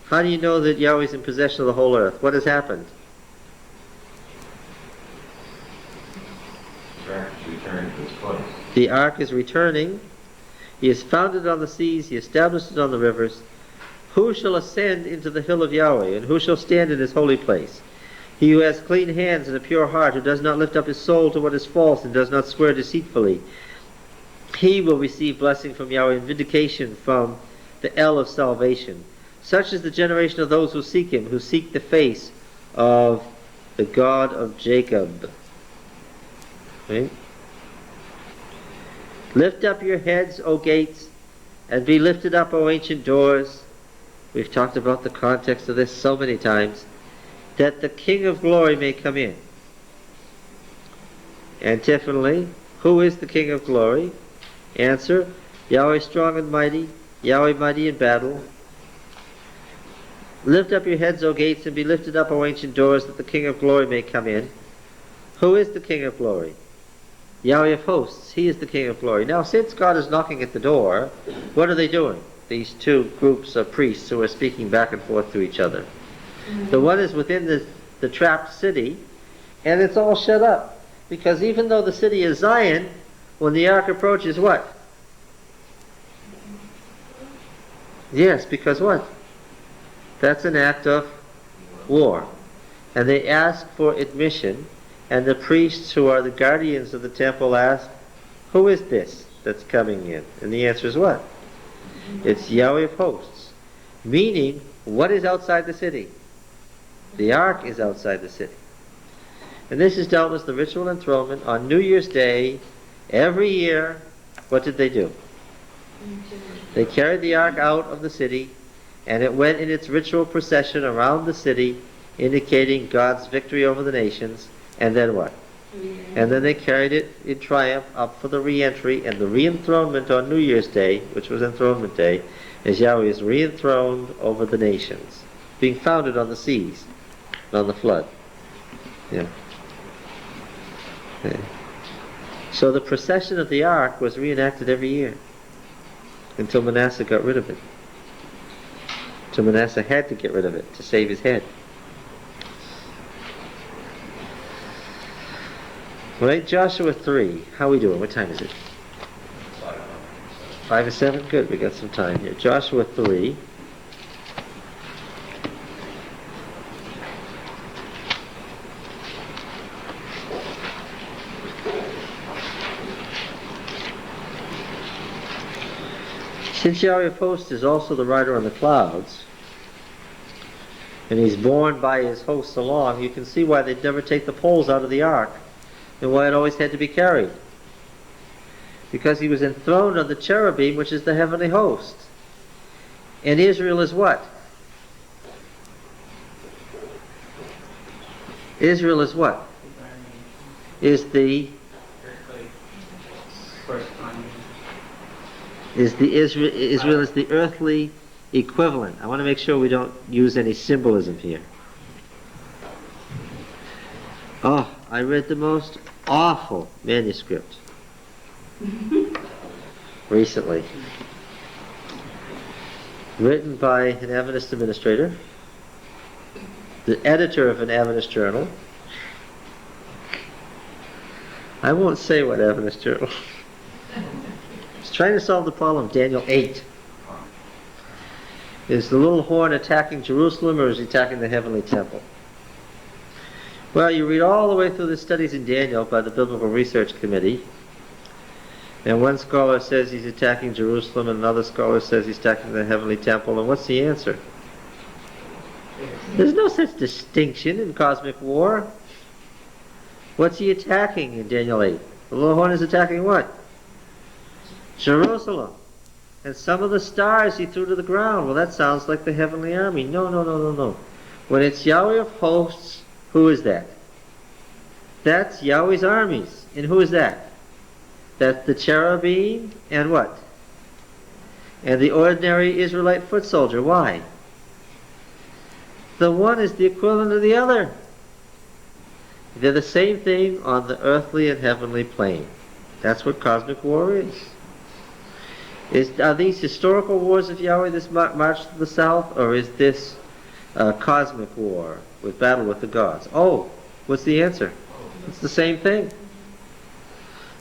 How do you know that Yahweh's in possession of the whole earth? What has happened? The ark is returning to its place. The ark is returning. He has founded on the seas. He established it on the rivers. Who shall ascend into the hill of Yahweh, and who shall stand in his holy place? He who has clean hands and a pure heart, who does not lift up his soul to what is false, and does not swear deceitfully. He will receive blessing from Yahweh and vindication from the El of salvation. Such is the generation of those who seek him, who seek the face of the God of Jacob. Right? Lift up your heads, O gates, and be lifted up, O ancient doors. We've talked about the context of this so many times. That the King of glory may come in. Antiphonally, who is the King of glory? Answer, Yahweh strong and mighty, Yahweh mighty in battle. Lift up your heads, O gates, and be lifted up, O ancient doors, that the King of glory may come in. Who is the King of glory? Yahweh of hosts, he is the King of glory. Now, since God is knocking at the door, what are they doing? These two groups of priests who are speaking back and forth to each other. The one is within the trapped city, and it's all shut up. Because even though the city is Zion, when the ark approaches, what? Yes, because what? That's an act of war. And they ask for admission, and the priests who are the guardians of the temple ask, who is this that's coming in? And the answer is what? It's Yahweh of hosts. Meaning, what is outside the city? The ark is outside the city. And this is dealt with the ritual enthronement on New Year's Day. Every year, what did they do? They carried the ark out of the city, and it went in its ritual procession around the city, indicating God's victory over the nations. And then what? And then they carried it in triumph up for the re-entry, and the re-enthronement on New Year's Day, which was enthronement day, as Yahweh is re-enthroned over the nations, being founded on the seas, on the flood. Yeah. Okay. So the procession of the ark was reenacted every year until Manasseh got rid of it. So Manasseh had to get rid of it to save his head. Right, Joshua 3. How are we doing? What time is it? 5 or 7? Good, we got some time here. Joshua 3. Since Yahweh of hosts is also the rider on the clouds, and he's borne by his hosts along, you can see why they'd never take the poles out of the ark, and why it always had to be carried. Because he was enthroned on the cherubim, which is the heavenly host. And Israel is what? Israel is what? Is the Israel is the earthly equivalent. I want to make sure we don't use any symbolism here. Oh, I read the most awful manuscript recently, written by an Adventist administrator, the editor of an Adventist journal. I won't say what Adventist journal. He's trying to solve the problem of Daniel 8. Is the little horn attacking Jerusalem, or is he attacking the heavenly temple? Well, you read all the way through the studies in Daniel by the Biblical Research Committee, and one scholar says he's attacking Jerusalem, and another scholar says he's attacking the heavenly temple, and what's the answer? There's no such distinction in cosmic war. What's he attacking in Daniel 8? The little horn is attacking what? Jerusalem. And some of the stars he threw to the ground. Well, that sounds like the heavenly army. No, no, no, no, no. When it's Yahweh of hosts, who is that? That's Yahweh's armies. And who is that? That's the cherubim and what? And the ordinary Israelite foot soldier. Why? The one is the equivalent of the other. They're the same thing on the earthly and heavenly plane. That's what cosmic war is. Are these historical wars of Yahweh, this march to the south, or is this cosmic war with battle with the gods? Oh, what's the answer? It's the same thing.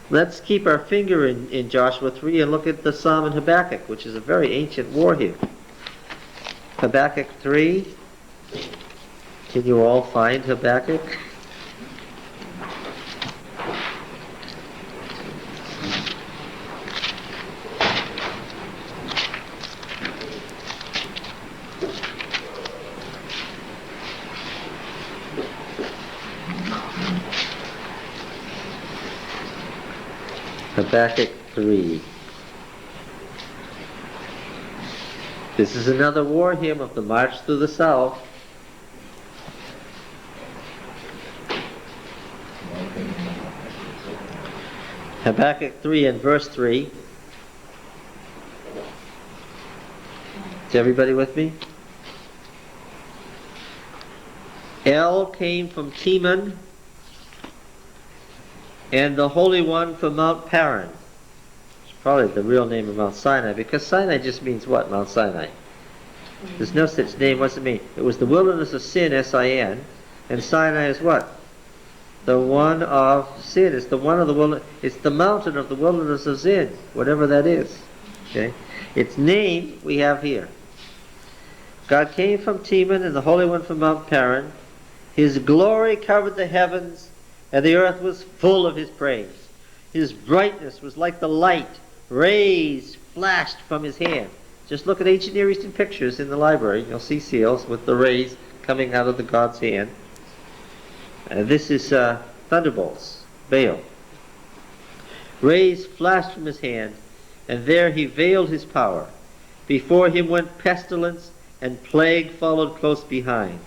Let's keep our finger in Joshua 3 and look at the Psalm in Habakkuk, which is a very ancient war here. Habakkuk 3. Can you all find Habakkuk? Habakkuk 3. This is another war hymn of the march through the south. Habakkuk 3 and verse 3. Is everybody with me? El came from Teman, and the Holy One from Mount Paran. It's probably the real name of Mount Sinai, because Sinai just means what, Mount Sinai? There's no such name. What's it mean? It was the wilderness of sin, S-I-N, and Sinai is what? The one of sin. It's the one of the wilderness. It's the mountain of the wilderness of sin, whatever that is. Okay? Its name we have here. God came from Teman, and the Holy One from Mount Paran. His glory covered the heavens, and the earth was full of his praise. His brightness was like the light. Rays flashed from his hand. Just look at ancient Near Eastern pictures in the library. You'll see seals with the rays coming out of the god's hand. This is thunderbolts, Baal. Rays flashed from his hand, and there he veiled his power. Before him went pestilence, and plague followed close behind.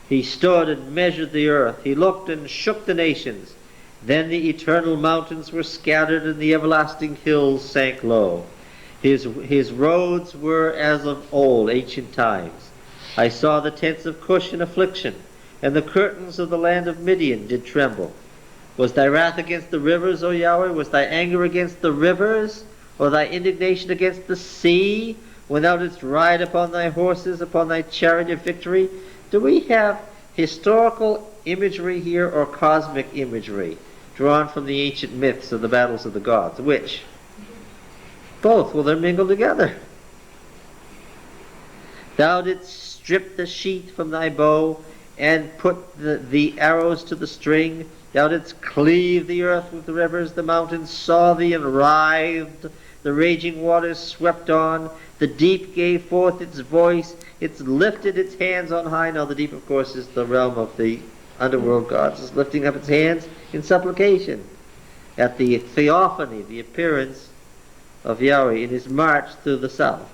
He stood and measured the earth. He looked and shook the nations. Then the eternal mountains were scattered, and the everlasting hills sank low. His roads were as of old, ancient times. I saw the tents of Cush in affliction, and the curtains of the land of Midian did tremble. Was thy wrath against the rivers, O Yahweh? Was thy anger against the rivers, or thy indignation against the sea, when thou didst ride upon thy horses, upon thy chariot of victory? Do we have historical imagery here or cosmic imagery drawn from the ancient myths of the battles of the gods? Which? Both. Well, they're mingled together. Thou didst strip the sheath from thy bow and put the arrows to the string. Thou didst cleave the earth with the rivers. The mountains saw thee and writhed. The raging waters swept on. The deep gave forth its voice. It lifted its hands on high. Now the deep, of course, is the realm of the underworld gods. It's lifting up its hands in supplication at the theophany, the appearance of Yahweh in his march through the south.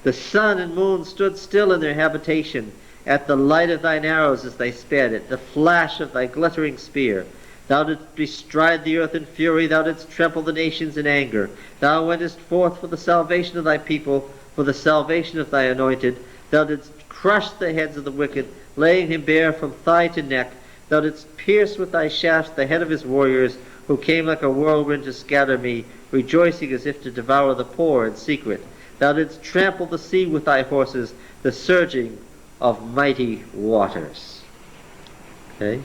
The sun and moon stood still in their habitation at the light of thine arrows as they sped, at the flash of thy glittering spear. Thou didst bestride the earth in fury. Thou didst trample the nations in anger. Thou wentest forth for the salvation of thy people, for the salvation of thy anointed. Thou didst crush the heads of the wicked, laying him bare from thigh to neck. Thou didst pierce with thy shafts the head of his warriors, who came like a whirlwind to scatter me, rejoicing as if to devour the poor in secret. Thou didst trample the sea with thy horses, the surging of mighty waters. Okay?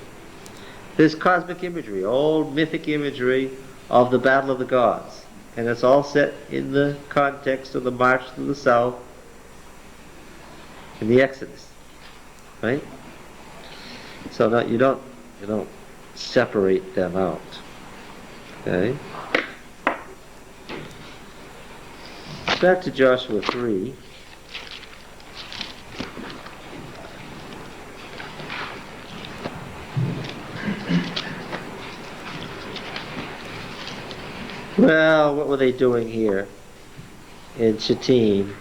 This cosmic imagery, old mythic imagery of the battle of the gods. And it's all set in the context of the march to the south in the Exodus, right? So now you don't separate them out. Okay. Back to Joshua 3. Well, what were they doing here in Shittim?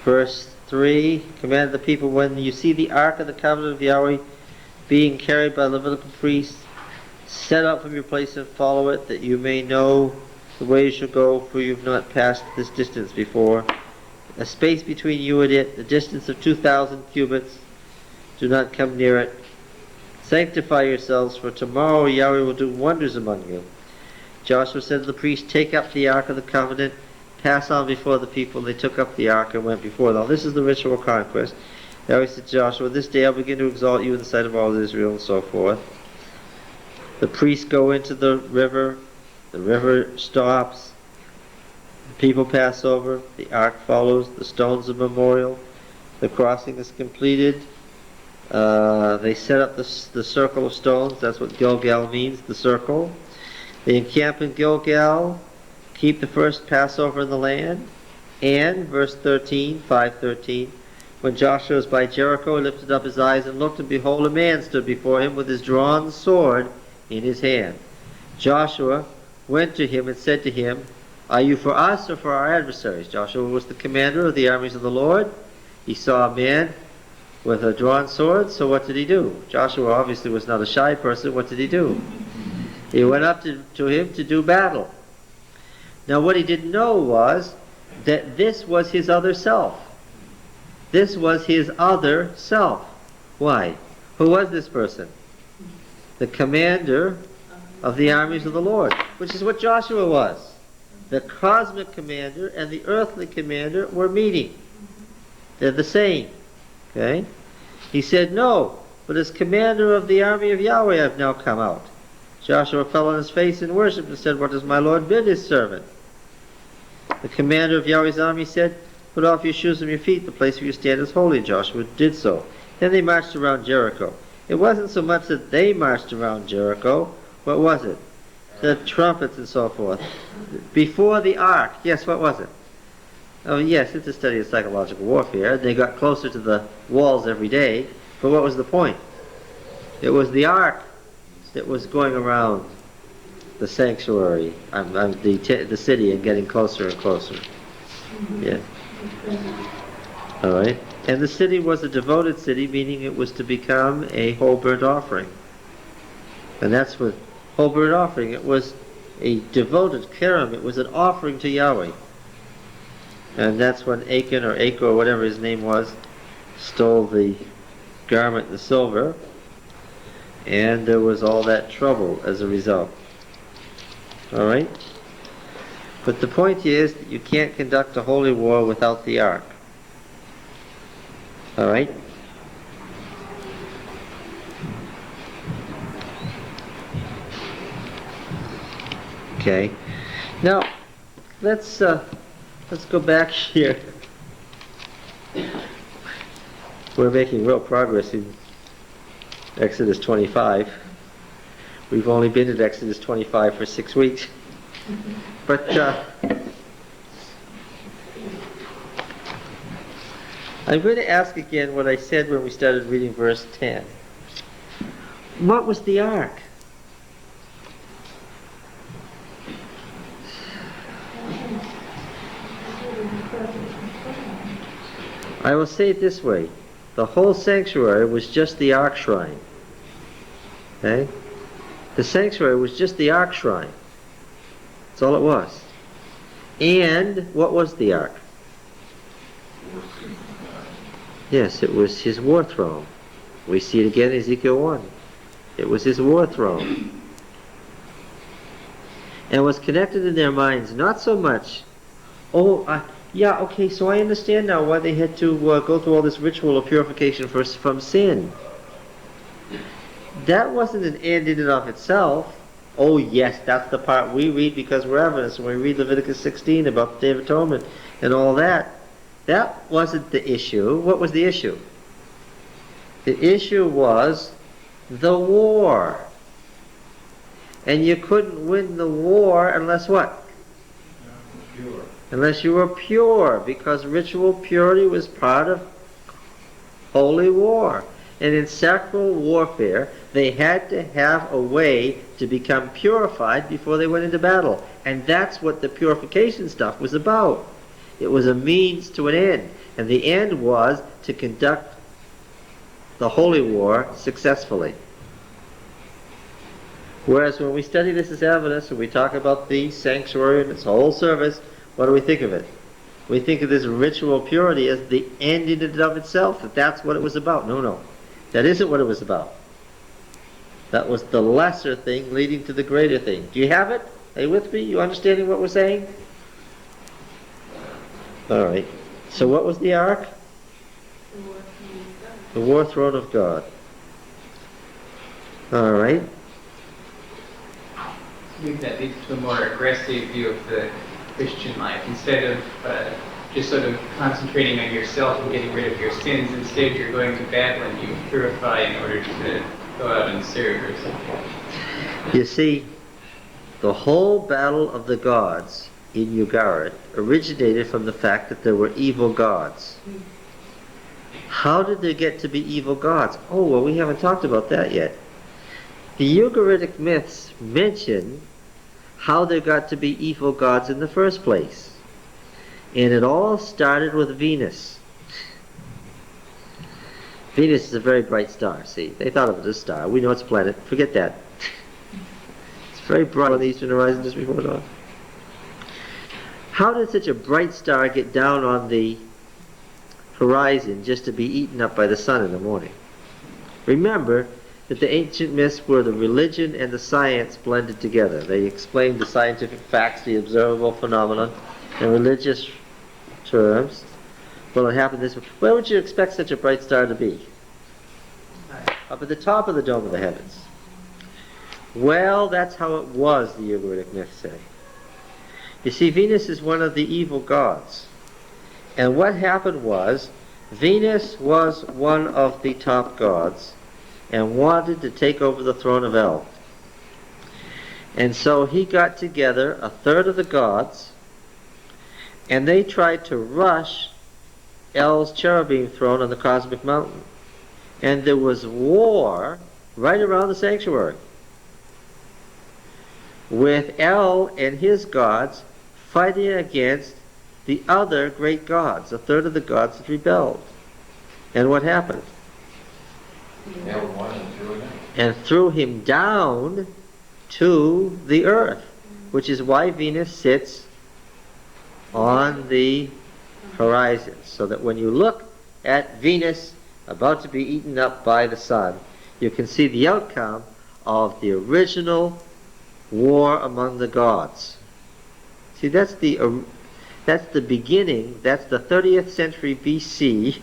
Verse 3, command the people, when you see the ark of the covenant of Yahweh being carried by Levitical priests, set out from your place and follow it, that you may know the way you shall go, for you have not passed this distance before. A space between you and it, the distance of 2,000 cubits. Do not come near it. Sanctify yourselves, for tomorrow Yahweh will do wonders among you. Joshua said to the priests, take up the ark of the covenant, pass on before the people. They took up the ark and went before them. Now this is the ritual conquest. Yahweh said to Joshua, this day I'll begin to exalt you in the sight of all Israel, and so forth. The priests go into the river stops, the people pass over, the ark follows, the stones of memorial, the crossing is completed. They set up the circle of stones. That's what Gilgal means, the circle. They encamp in Gilgal, keep the first Passover in the land, and, verse 13, 5:13, when Joshua was by Jericho, he lifted up his eyes and looked, and behold, a man stood before him with his drawn sword in his hand. Joshua went to him and said to him, are you for us or for our adversaries? Joshua was the commander of the armies of the Lord. He saw a man with a drawn sword, so what did he do? Joshua obviously was not a shy person. What did he do? He went up to him to do battle. Now what he didn't know was that this was his other self. This was his other self. Why? Who was this person? The commander of the armies of the Lord, which is what Joshua was. The cosmic commander and the earthly commander were meeting. They're the same. Okay? He said, no, but as commander of the army of Yahweh I've now come out. Joshua fell on his face in worship and said, what does my Lord bid his servant? The commander of Yahweh's army said, put off your shoes from your feet, the place where you stand is holy. And Joshua did so. Then they marched around Jericho. It wasn't so much that they marched around Jericho. What was it? The trumpets and so forth. Before the ark, yes, what was it? Oh yes, it's a study of psychological warfare. They got closer to the walls every day. But what was the point? It was the ark that was going around the sanctuary, the city, and getting closer and closer. Yeah. All right. And the city was a devoted city, meaning it was to become a whole burnt offering. And that's what whole burnt offering. It was a devoted kerem. It was an offering to Yahweh. And that's when Achan or Acho or whatever his name was stole the garment, the silver, and there was all that trouble as a result. All right? But the point is that you can't conduct a holy war without the ark. All right? Okay. Now, let's go back here. We're making real progress in Exodus 25. We've only been at Exodus 25 for 6 weeks. But I'm going to ask again what I said when we started reading verse 10. What was the ark? I will say it this way. The whole sanctuary was just the ark shrine. Okay? The sanctuary was just the ark shrine. That's all it was. And what was the ark? Yes, it was his war throne. We see it again in Ezekiel 1. It was his war throne. And was connected in their minds not so much, yeah, okay, so I understand now why they had to go through all this ritual of purification from sin. That wasn't an end in and of itself. Oh yes, that's the part we read because we're Adventists, when we read Leviticus 16 about the Day of Atonement and all that. That wasn't the issue. What was the issue? The issue was the war. And you couldn't win the war unless what? Pure. Unless you were pure, because ritual purity was part of holy war. And in sacral warfare, they had to have a way to become purified before they went into battle. And that's what the purification stuff was about. It was a means to an end. And the end was to conduct the holy war successfully. Whereas when we study this as Adventists, when we talk about the sanctuary and its whole service, what do we think of it? We think of this ritual purity as the end in and of itself, that that's what it was about. No. That isn't what it was about. That was the lesser thing leading to the greater thing. Do you have it? Are you with me? You understanding what we're saying? All right. So what was the ark? The war throne of God. All right. Maybe that leads to a more aggressive view of the Christian life. Instead of just sort of concentrating on yourself and getting rid of your sins, instead you're going to battle and you purify in order to go out and serve or something. You see, the whole battle of the gods in Ugarit originated from the fact that there were evil gods. How did they get to be evil gods? Oh, well, we haven't talked about that yet. The Ugaritic myths mention how they got to be evil gods in the first place. And it all started with Venus. Venus is a very bright star, see? They thought of it as a star. We know it's a planet. Forget that. It's very bright on the eastern horizon just before dawn. How did such a bright star get down on the horizon just to be eaten up by the sun in the morning? Remember that the ancient myths were the religion and the science blended together. They explained the scientific facts, the observable phenomenon, in religious terms. Well, it happened this way. Where would you expect such a bright star to be? Up at the top of the dome of the heavens. Well, that's how it was, the Ugaritic myths say. You see, Venus is one of the evil gods. And what happened was, Venus was one of the top gods and wanted to take over the throne of El. And so he got together a third of the gods, and they tried to rush El's cherubim throne on the cosmic mountain. And there was war right around the sanctuary, with El and his gods fighting against the other great gods. A third of the gods had rebelled. And what happened? El won and threw it in. And threw him down to the earth, which is why Venus sits on the horizon, so that when you look at Venus about to be eaten up by the sun, you can see the outcome of the original war among the gods. See, that's the beginning, that's the 30th century BC,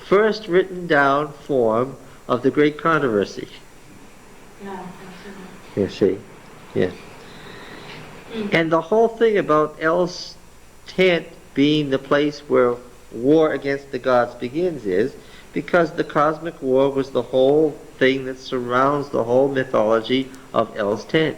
first written down form of the great controversy. Yeah, You see? Yeah. And the whole thing about El's tent being the place where war against the gods begins is because the cosmic war was the whole thing that surrounds the whole mythology of El's tent.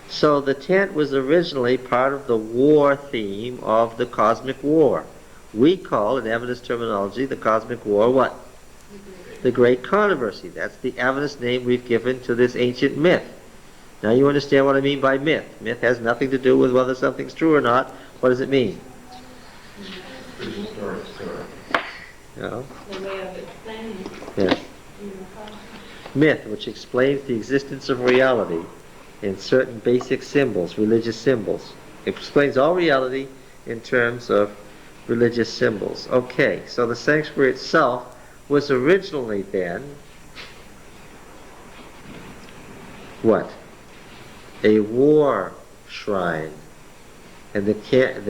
So the tent was originally part of the war theme of the cosmic war. We call, in Adventist terminology, the cosmic war what? The great controversy. That's the Adventist name we've given to this ancient myth. Now you understand what I mean by myth. Myth has nothing to do with whether something's true or not. What does it mean? Pretty historic story. You know? the way of explaining Yes. it. Myth, which explains the existence of reality in certain basic symbols, religious symbols. It explains all reality in terms of religious symbols. Okay, so the sanctuary itself was originally then what? A war shrine. And the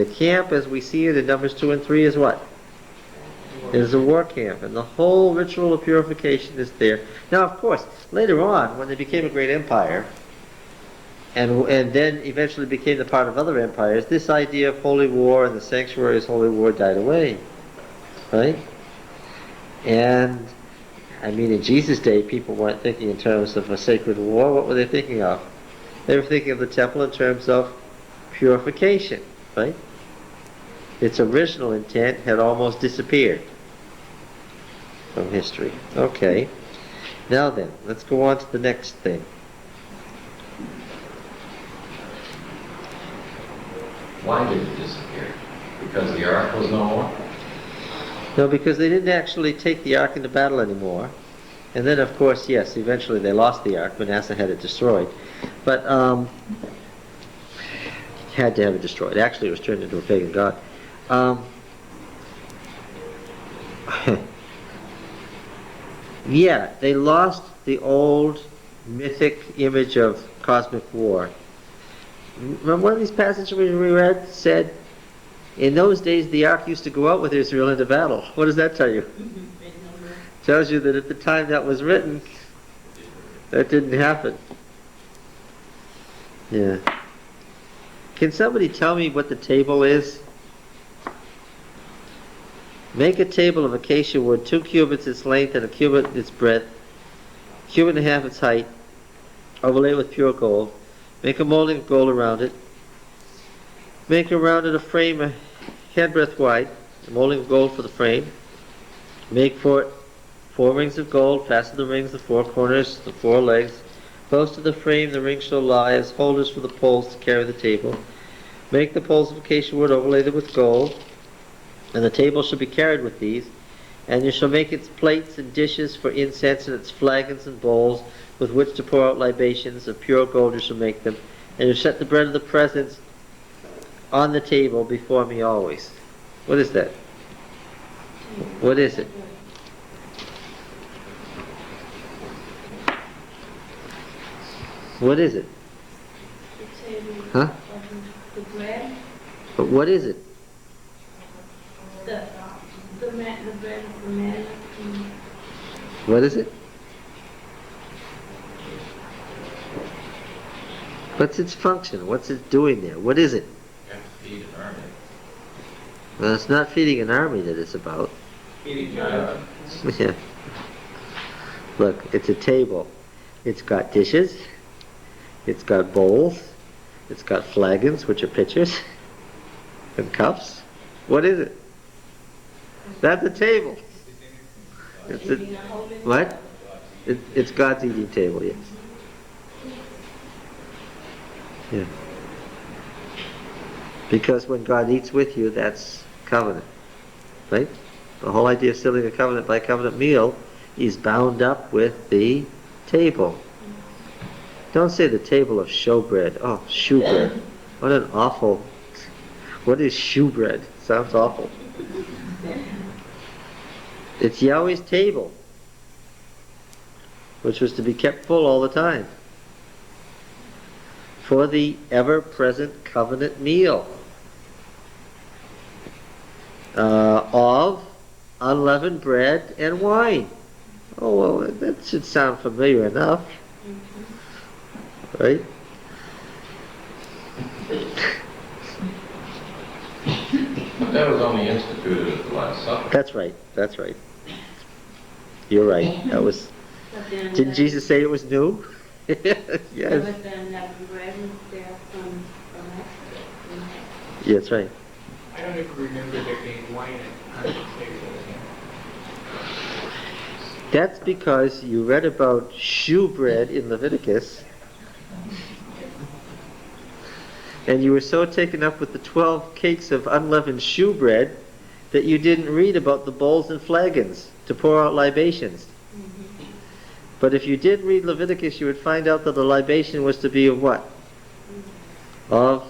camp as we see it in Numbers 2 and 3 is what? It is a war camp, and the whole ritual of purification is there. Now, of course, later on, when they became a great empire, and then eventually became the part of other empires, this idea of holy war and the sanctuary as holy war died away, right? And I mean, in Jesus' day, people weren't thinking in terms of a sacred war. What were they thinking of? They were thinking of the temple in terms of purification, right? Its original intent had almost disappeared from history. Okay. Now then, let's go on to the next thing. Why did it disappear? Because the ark was no more? No, because they didn't actually take the ark into battle anymore. And then, of course, yes, eventually they lost the ark. Manasseh had it destroyed. But, had to have it destroyed. Actually, it was turned into a pagan god. Yeah, they lost the old mythic image of cosmic war. Remember one of these passages we read said, in those days the ark used to go out with Israel into battle. What does that tell you? Tells you that at the time that was written, that didn't happen. Yeah. Can somebody tell me what the table is? Make a table of acacia wood, 2 cubits its length and a cubit its breadth, cubit and a half its height, overlay with pure gold. Make a molding of gold around it. Make around it a frame a handbreadth wide, a molding of gold for the frame. Make for it 4 rings of gold, fasten the rings, the 4 corners, the 4 legs. Close to the frame the rings shall lie as holders for the poles to carry the table. Make the poles of acacia wood, overlay them with gold, and the table shall be carried with these. And you shall make its plates and dishes for incense, and its flagons and bowls with which to pour out libations. Of pure gold you shall make them. And you set the bread of the presence on the table before me always. What is that? What is it? What is it? Huh? The bread, But what is it? the bread, the man. What is it? What's its function? What's it doing there? What is it? You have to feed an army. Well, it's not feeding an army that it's about. Feeding Jonathan. Yeah. Look, it's a table. It's got dishes. It's got bowls. It's got flagons, which are pitchers, and cups. What is it? That's a table. It's a, what? It's God's eating table, yes. Yeah. Because when God eats with you, that's covenant. Right? The whole idea of sealing a covenant by covenant meal is bound up with the table. Don't say the table of showbread. Oh, shewbread. What an awful... What is shewbread? Sounds awful. It's Yahweh's table, which was to be kept full all the time for the ever-present covenant meal of unleavened bread and wine. Oh, well, that should sound familiar enough. Right? But that was only instituted at the Last Supper. That's right. That's right. You're right. That was... Didn't Jesus say it was new? Yes. But then that bread was there from Exodus. Yeah, that's right. I don't ever remember there being wine on the table. That's because you read about shewbread in Leviticus, and you were so taken up with the 12 cakes of unleavened shewbread that you didn't read about the bowls and flagons to pour out libations. But if you did read Leviticus, you would find out that the libation was to be of what? Of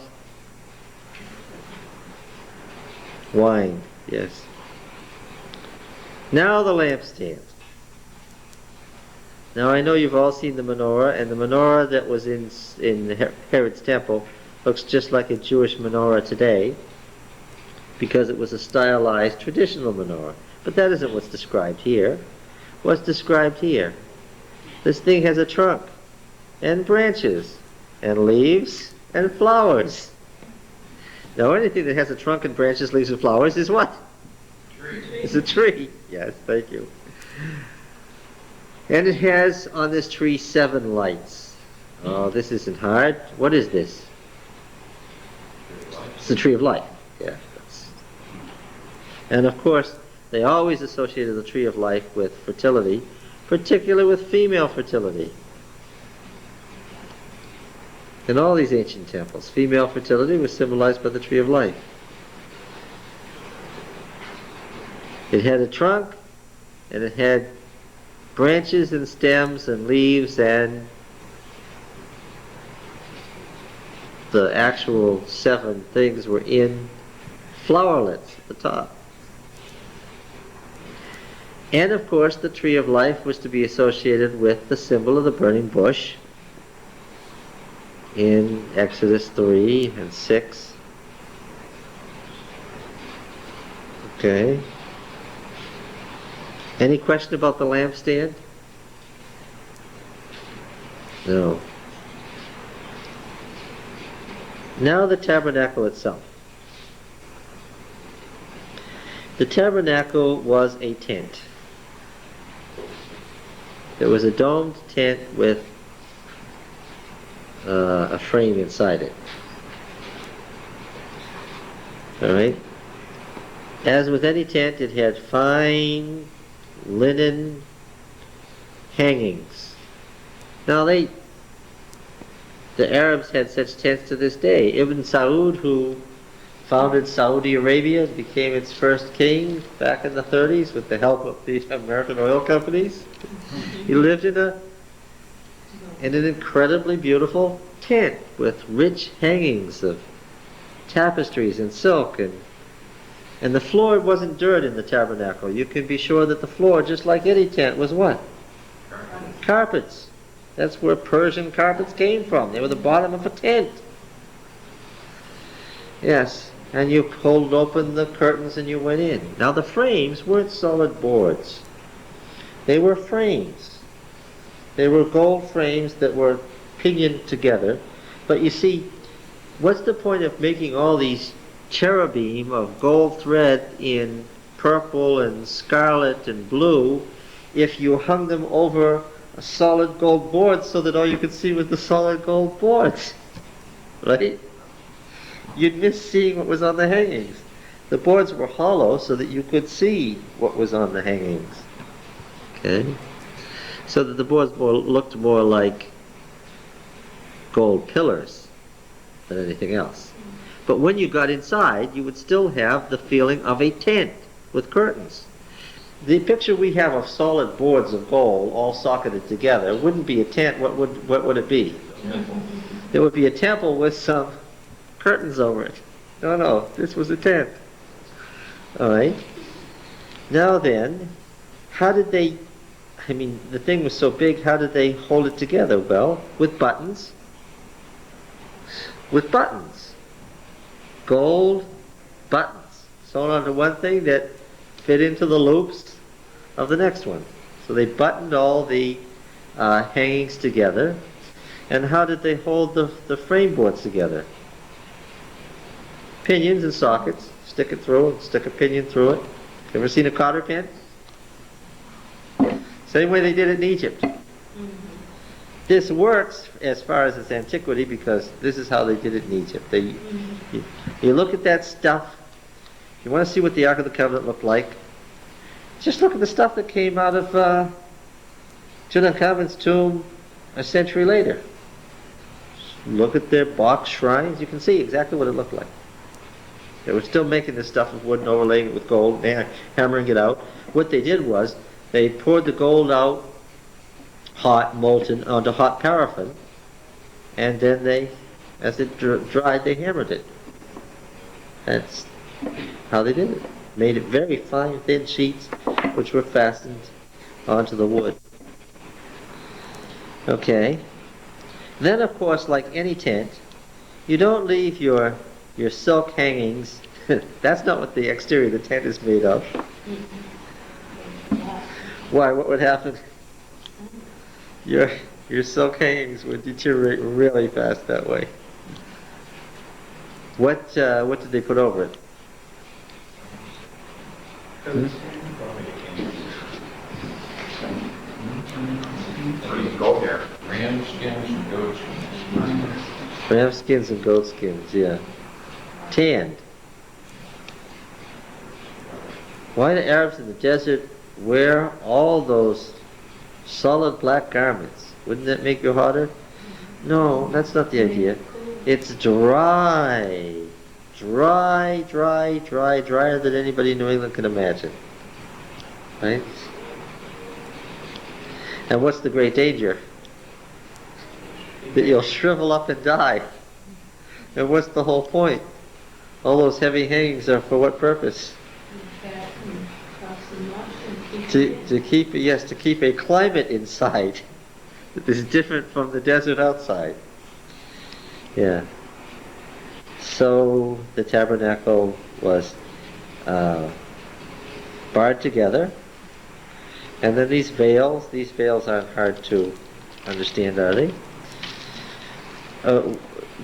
wine, yes. Now the lampstand. Now I know you've all seen the menorah, and the menorah that was in Herod's temple looks just like a Jewish menorah today, because it was a stylized traditional menorah. But that isn't what's described here. What's described here? This thing has a trunk and branches and leaves and flowers. Now anything that has a trunk and branches, leaves and flowers is what? Tree. It's a tree. Yes, thank you. And it has on this tree 7 lights. Oh, this isn't hard. What is this? It's the tree of life. Yeah. And of course, they always associated the tree of life with fertility, particularly with female fertility. In all these ancient temples, female fertility was symbolized by the tree of life. It had a trunk, and it had branches and stems and leaves, and the actual 7 things were in flowerlets at the top. And of course, the tree of life was to be associated with the symbol of the burning bush in Exodus 3 and 6. Okay. Any question about the lampstand? No. Now the tabernacle itself. The tabernacle was a tent. It was a domed tent with a frame inside it. Alright? As with any tent, it had fine linen hangings. Now the Arabs had such tents to this day. Ibn Saud, who founded Saudi Arabia, became its first king back in the 30s with the help of the American oil companies. He lived in an incredibly beautiful tent with rich hangings of tapestries and silk, and the floor wasn't dirt in the tabernacle. You can be sure that the floor, just like any tent, was what? Carpets. That's where Persian carpets came from. They were the bottom of a tent. Yes, and you pulled open the curtains and you went in. Now the frames weren't solid boards. They were frames. They were gold frames that were pinioned together. But you see, what's the point of making all these cherubim of gold thread in purple and scarlet and blue if you hung them over a solid gold board so that all you could see was the solid gold boards? Right? You'd miss seeing what was on the hangings. The boards were hollow so that you could see what was on the hangings. Okay? So that the boards looked more like gold pillars than anything else. But when you got inside, you would still have the feeling of a tent with curtains. The picture we have of solid boards of gold all socketed together wouldn't be a tent. What would it be? It would be a temple with some curtains over it. No, this was a tent. All right. Now then, how did they, the thing was so big, how did they hold it together? Well, with buttons. With buttons. Gold buttons sewn onto one thing that fit into the loops of the next one. So they buttoned all the hangings together. And how did they hold the frame boards together? Pinions and sockets. Stick it through and stick a pinion through it. Ever seen a cotter pin? Same way they did it in Egypt. This works as far as its antiquity because this is how they did it in Egypt. You look at that stuff. You want to see what the Ark of the Covenant looked like? Just look at the stuff that came out of Tutankhamun's tomb a century later. Look at their box shrines. You can see exactly what it looked like. They were still making this stuff with wood and overlaying it with gold, hammering it out. What they did was they poured the gold out hot, molten, onto hot paraffin, and then they, as it dried, they hammered it. That's how they did it. Made it very fine, thin sheets, which were fastened onto the wood. Okay. Then, of course, like any tent, you don't leave your silk hangings. That's not what the exterior of the tent is made of. Why? What would happen? Your Your silk hangings would deteriorate really fast that way. What did they put over it? Go there. Ram skins and goat skins. Ram skins and goat skins, yeah. Tanned. Why do Arabs in the desert wear all those solid black garments? Wouldn't that make you hotter? No, that's not the idea. It's dry. Dry, dry, dry, drier than anybody in New England can imagine. Right? And what's the great danger? That you'll shrivel up and die. And what's the whole point? All those heavy hangings are for what purpose? To keep a climate inside that is different from the desert outside. Yeah. So the tabernacle was barred together, and then these veils aren't hard to understand, are they?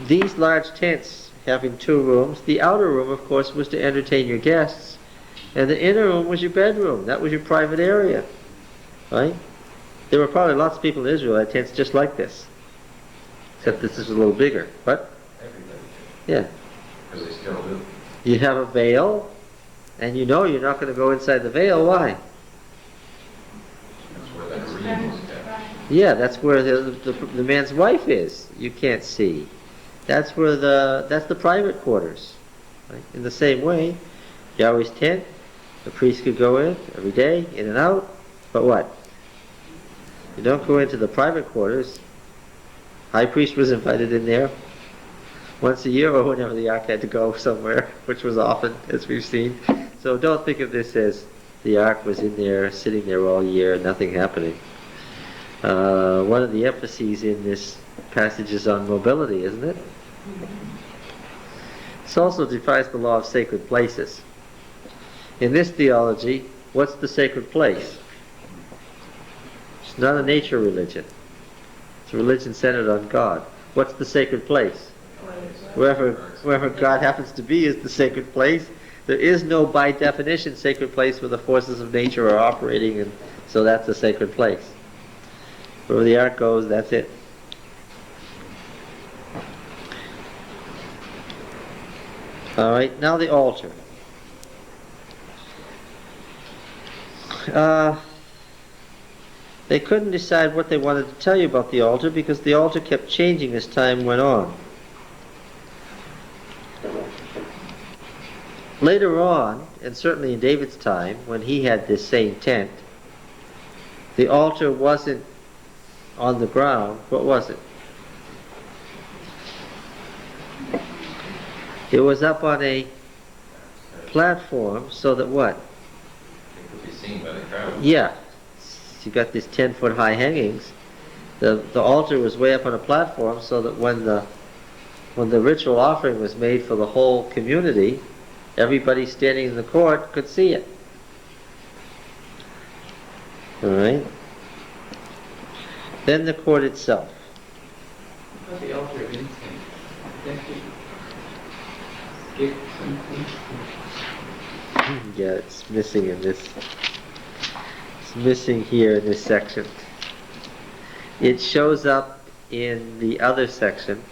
These large tents having two rooms, the outer room, of course, was to entertain your guests, and the inner room was your bedroom. That was your private area, right? There were probably lots of people in Israel that had tents just like this, except this is a little bigger. What? Everybody Yeah. did, because they still do. You have a veil, and you know you're not going to go inside the veil. Why? That's where that reed was kept. Yeah, that's where the man's wife is. You can't see. That's where that's the private quarters. Right? In the same way, Yahweh's tent, the priest could go in every day, in and out. But what? You don't go into the private quarters. High priest was invited in there once a year or whenever the ark had to go somewhere, which was often, as we've seen. So don't think of this as the ark was in there, sitting there all year, nothing happening. One of the emphases in this passage is on mobility, isn't it? This also defies the law of sacred places. In this theology, what's the sacred place? It's not a nature religion. It's a religion centered on God. What's the sacred place? Wherever God happens to be is the sacred place. There is no, by definition, sacred place where the forces of nature are operating, and so that's a sacred place. Wherever the ark goes, that's it. All right, now the altar. They couldn't decide what they wanted to tell you about the altar because the altar kept changing as time went on. Later on, and certainly in David's time, when he had this same tent, the altar wasn't on the ground. What was it? It was up on a platform so that what? It could be seen by the crowd. Yeah. You got these 10-foot high hangings. The altar was way up on a platform so that when the ritual offering was made for the whole community, everybody standing in the court could see it. All right. Then the court itself. What about the altar of incense? That could skip something. Yeah, it's missing in this. It's missing here in this section. It shows up in the other section,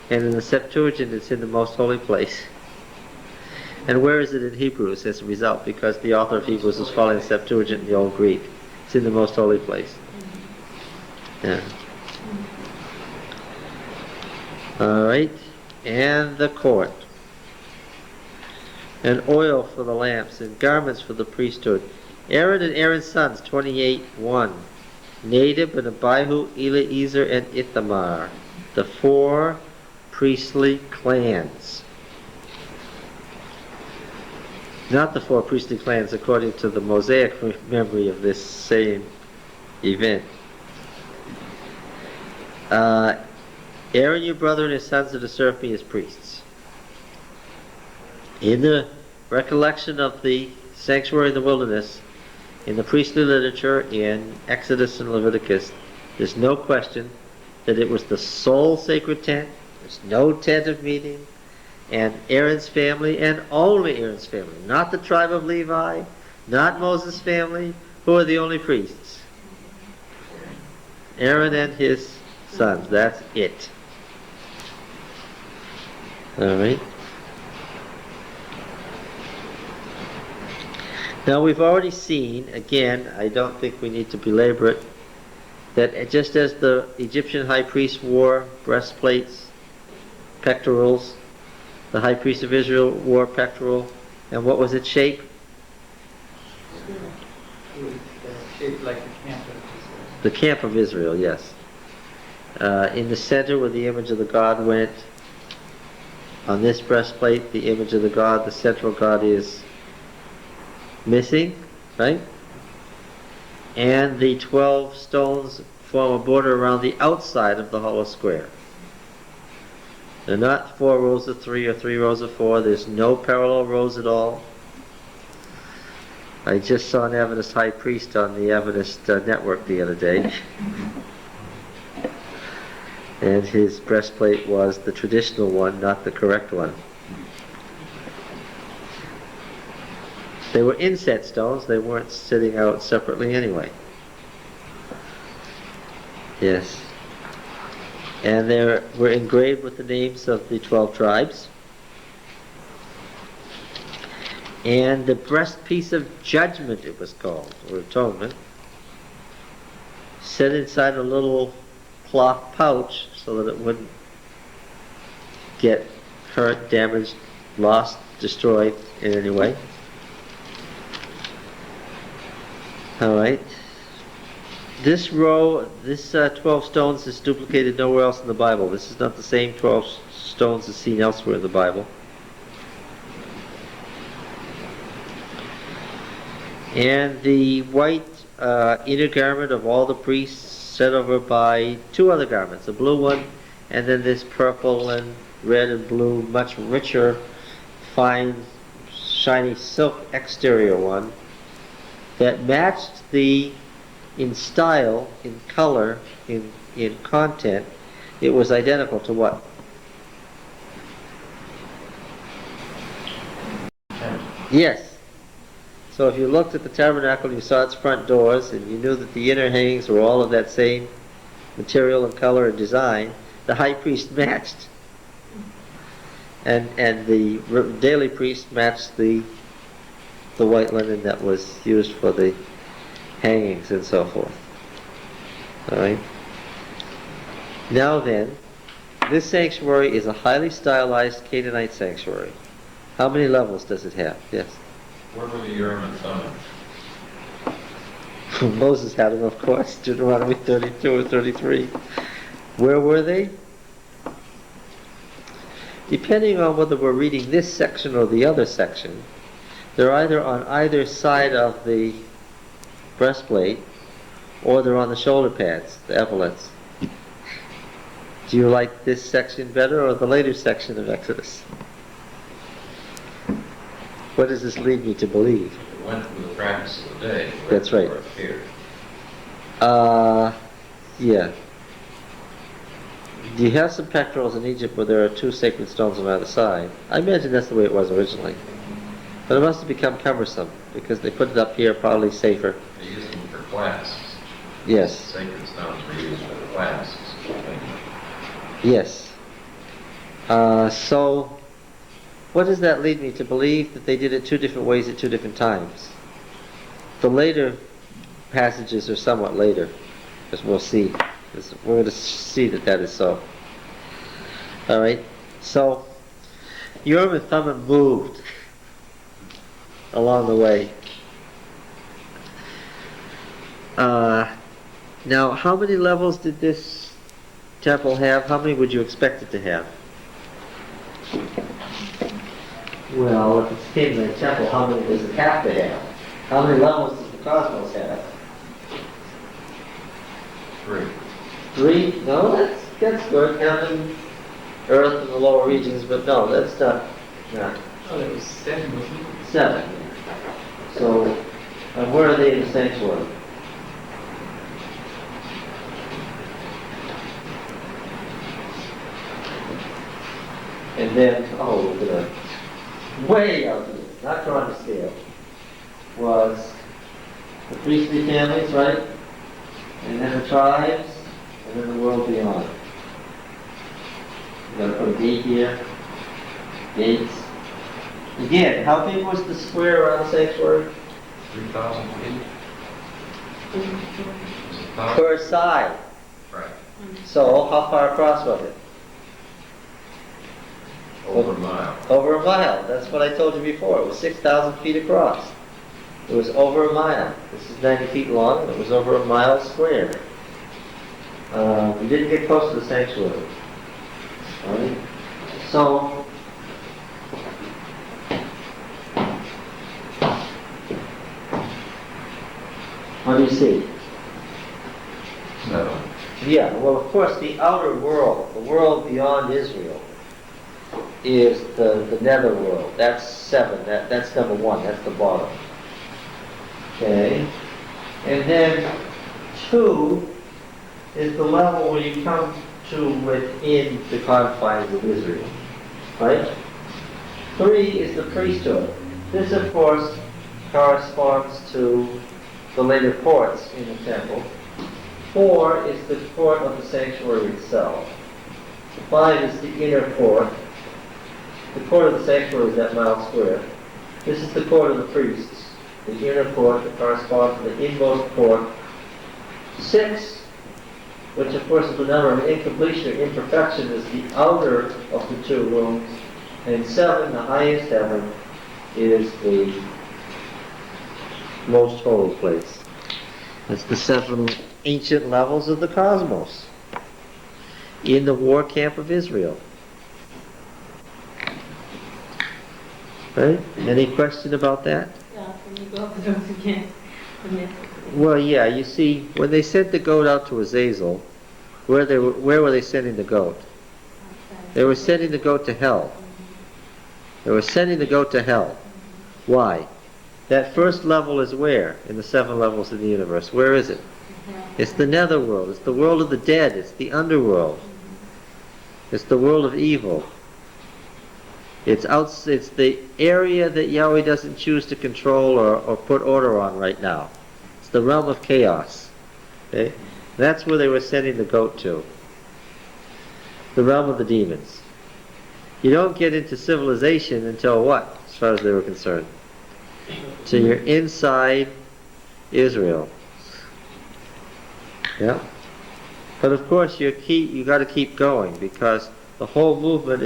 and in the Septuagint it's in the most holy place. And where is it in Hebrews as a result? Because the author of Hebrews was following the Septuagint in the Old Greek. It's in the most holy place. Yeah. All right, and the court. And oil for the lamps, and garments for the priesthood. Aaron and Aaron's sons, 28:1. Nadab and Abihu, Eleazar and Ithamar, the 4 priestly clans. Not the 4 priestly clans according to the Mosaic memory of this same event. Aaron, your brother, and his sons are to serve me as priests. In the recollection of the sanctuary in the wilderness, in the priestly literature in Exodus and Leviticus, There's no question that it was the sole sacred tent. There's no tent of meeting. And Aaron's family, and only Aaron's family, not the tribe of Levi, not Moses' family, who are the only priests. Aaron and his sons, that's it. Alright. Now we've already seen, again, I don't think we need to belabor it, that just as the Egyptian high priest wore breastplates, pectorals, the high priest of Israel wore pectoral, and what was its shape? It was shaped like the camp of Israel. The camp of Israel, yes. In the center where the image of the god went, on this breastplate, the image of the god, the central god is missing, right? And the 12 stones form a border around the outside of the hollow square. They're not 4 rows of 3 or 3 rows of 4. There's no parallel rows at all. I just saw an Adventist high priest on the Adventist network the other day. And his breastplate was the traditional one, not the correct one. They were inset stones. They weren't sitting out separately anyway. Yes. And they were engraved with the names of the 12 tribes. And the breastpiece of judgment, it was called, or atonement, set inside a little cloth pouch so that it wouldn't get hurt, damaged, lost, destroyed in any way. Alright. This row, this 12 stones is duplicated nowhere else in the Bible. This is not the same 12 stones as seen elsewhere in the Bible. And the white inner garment of all the priests set over by 2 other garments, a blue one and then this purple and red and blue, much richer, fine, shiny silk exterior one that matched in style, in color, in content. It was identical to what? Yes. So if you looked at the tabernacle and you saw its front doors and you knew that the inner hangings were all of that same material and color and design, the high priest matched. And the daily priest matched the white linen that was used for the hangings and so forth. Alright? Now then, this sanctuary is a highly stylized Canaanite sanctuary. How many levels does it have? Yes. Where were the Urim and Thummim? Moses had them, of course, Deuteronomy 32 or 33. Where were they? Depending on whether we're reading this section or the other section, they're either on either side of the breastplate or they're on the shoulder pads, the epaulets. Do you like this section better or the later section of Exodus? What does this lead me to believe? It went from the practice of the day. That's right. Where it appeared. Yeah. You have some pectorals in Egypt where there are 2 sacred stones on either side. I imagine that's the way it was originally. But it must have become cumbersome because they put it up here, probably safer. They used them for clasps. Yes. Sacred stones were used for the clasps. Yes. So, what does that lead me to believe? That they did it 2 different ways at 2 different times. The later passages are somewhat later, as we'll see. We're going to see that that is so. Alright, so Urim and Thummim moved along the way. Now, how many levels did this temple have? How many would you expect it to have? Well, if it's in the temple, how many does it have to have? How many levels does the cosmos have? 3. 3? No, that's good. Counting Earth and the lower regions, but no, that's not. Oh, there was 7, wasn't it? 7. So, and where are they in the sanctuary? And then, oh, look at that. Way out there, not drawn to scale, was the priestly families, right? And then the tribes, and then the world beyond. You gotta put a gate here, gates. Again, how big was the square around the sanctuary? 3,000 feet? Is it 1,000? Per side. Right. So, how far across was it? Over a mile. Over a mile. That's what I told you before. It was 6,000 feet across. It was over a mile. This is 90 feet long, and it was over a mile square. We didn't get close to the sanctuary. All right? So, what do you see? 7. Yeah, well, of course, the outer world, the world beyond Israel, is the nether world. That's 7. That's number 1. That's the bottom. Okay? And then 2 is the level where you come to within the confines of Israel. Right? 3 is the priesthood. This, of course, corresponds to the later courts in the temple. 4 is the court of the sanctuary itself. 5 is the inner court. The court of the sanctuary is that mile square. This is the court of the priests. The inner court that corresponds to the inmost court. 6, which of course is the number of incompletion or imperfection, is the outer of the 2 rooms. And 7, the highest heaven, is the most holy place. That's the 7 ancient levels of the cosmos in the war camp of Israel. Right? Any question about that? Yeah, can you go over those again? Well, yeah, you see, when they sent the goat out to Azazel, where were they sending the goat? They were sending the goat to hell. They were sending the goat to hell. Why? That first level is where? In the 7 levels of the universe. Where is it? It's the netherworld. It's the world of the dead. It's the underworld. It's the world of evil. It's the area that Yahweh doesn't choose to control or put order on right now. It's the realm of chaos. Okay? That's where they were sending the goat to. The realm of the demons. You don't get into civilization until what, as far as they were concerned? So you're inside Israel. Yeah? But of course you got to keep going, because the whole movement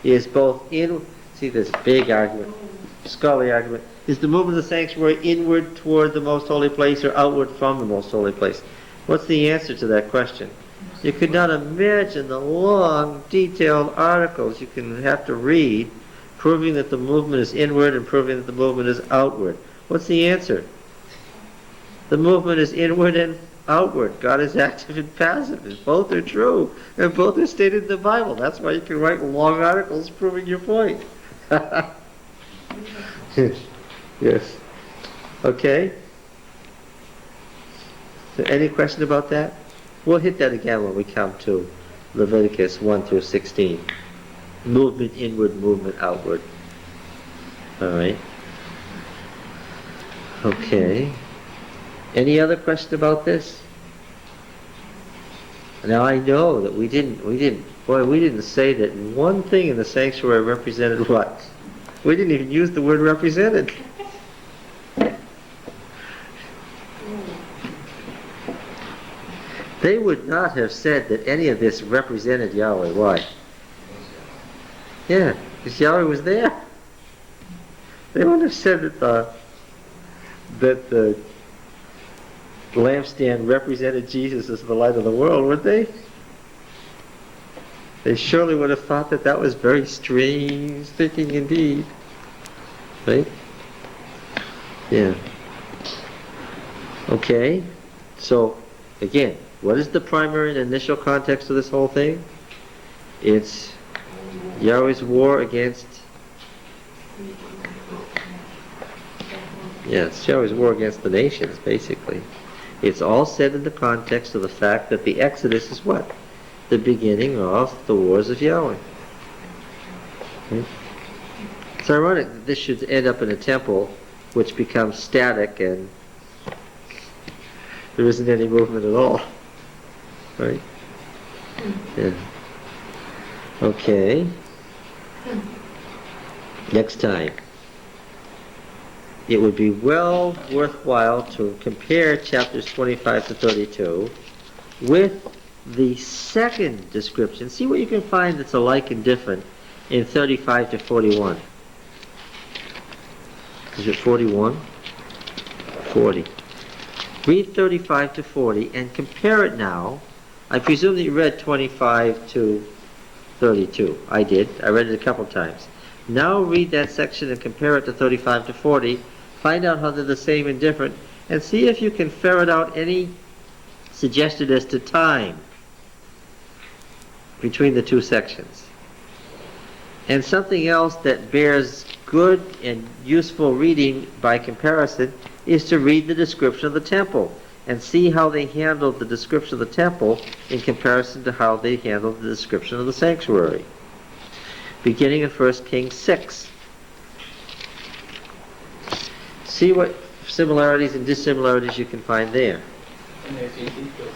is both in, see this big argument, scholarly argument, is the movement of the sanctuary inward toward the most holy place or outward from the most holy place? What's the answer to that question? You could not imagine the long, detailed articles you can have to read proving that the movement is inward and proving that the movement is outward. What's the answer? The movement is inward and outward. God is active and passive, and both are true, and both are stated in the Bible. That's why you can write long articles proving your point. Yes. Okay. So any question about that? We'll hit that again when we come to Leviticus 1 through 16. Movement inward, movement outward. All right. Okay. Any other question about this? Now I know that we didn't say that one thing in the sanctuary represented what? We didn't even use the word represented. They would not have said that any of this represented Yahweh. Why? Yeah, because Yahweh was there. They wouldn't have said that the lampstand represented Jesus as the light of the world, would they? They surely would have thought that that was very strange thinking indeed. Right? Yeah. Okay. So, again, what is the primary and initial context of this whole thing? It's Yahweh's war against... It's Yahweh's war against the nations, basically. It's all said in the context of the fact that the Exodus is what? The beginning of the wars of Yahweh. It's ironic that this should end up in a temple, which becomes static and there isn't any movement at all. Right? Yeah. Okay. Next time. It would be well worthwhile to compare chapters 25 to 32 with the second description. See what you can find that's alike and different in 35 to 41. Is it 41? 40. Read 35 to 40 and compare it now. I presume that you read 25 to 32. I did. I read it a couple times. Now read that section and compare it to 35 to 40. Find out how they're the same and different, and see if you can ferret out any suggested as to time between the two sections. And something else that bears good and useful reading by comparison is to read the description of the temple and see how they handled the description of the temple in comparison to how they handled the description of the sanctuary. Beginning in 1 Kings 6. See what similarities and dissimilarities you can find there. And there's Ezekiel.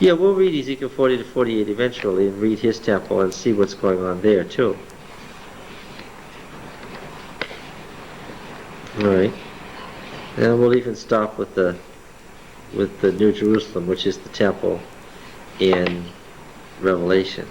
Yeah, we'll read Ezekiel 40 to 48 eventually and read his temple and see what's going on there too. Alright. And we'll even stop with the New Jerusalem, which is the temple in Revelation.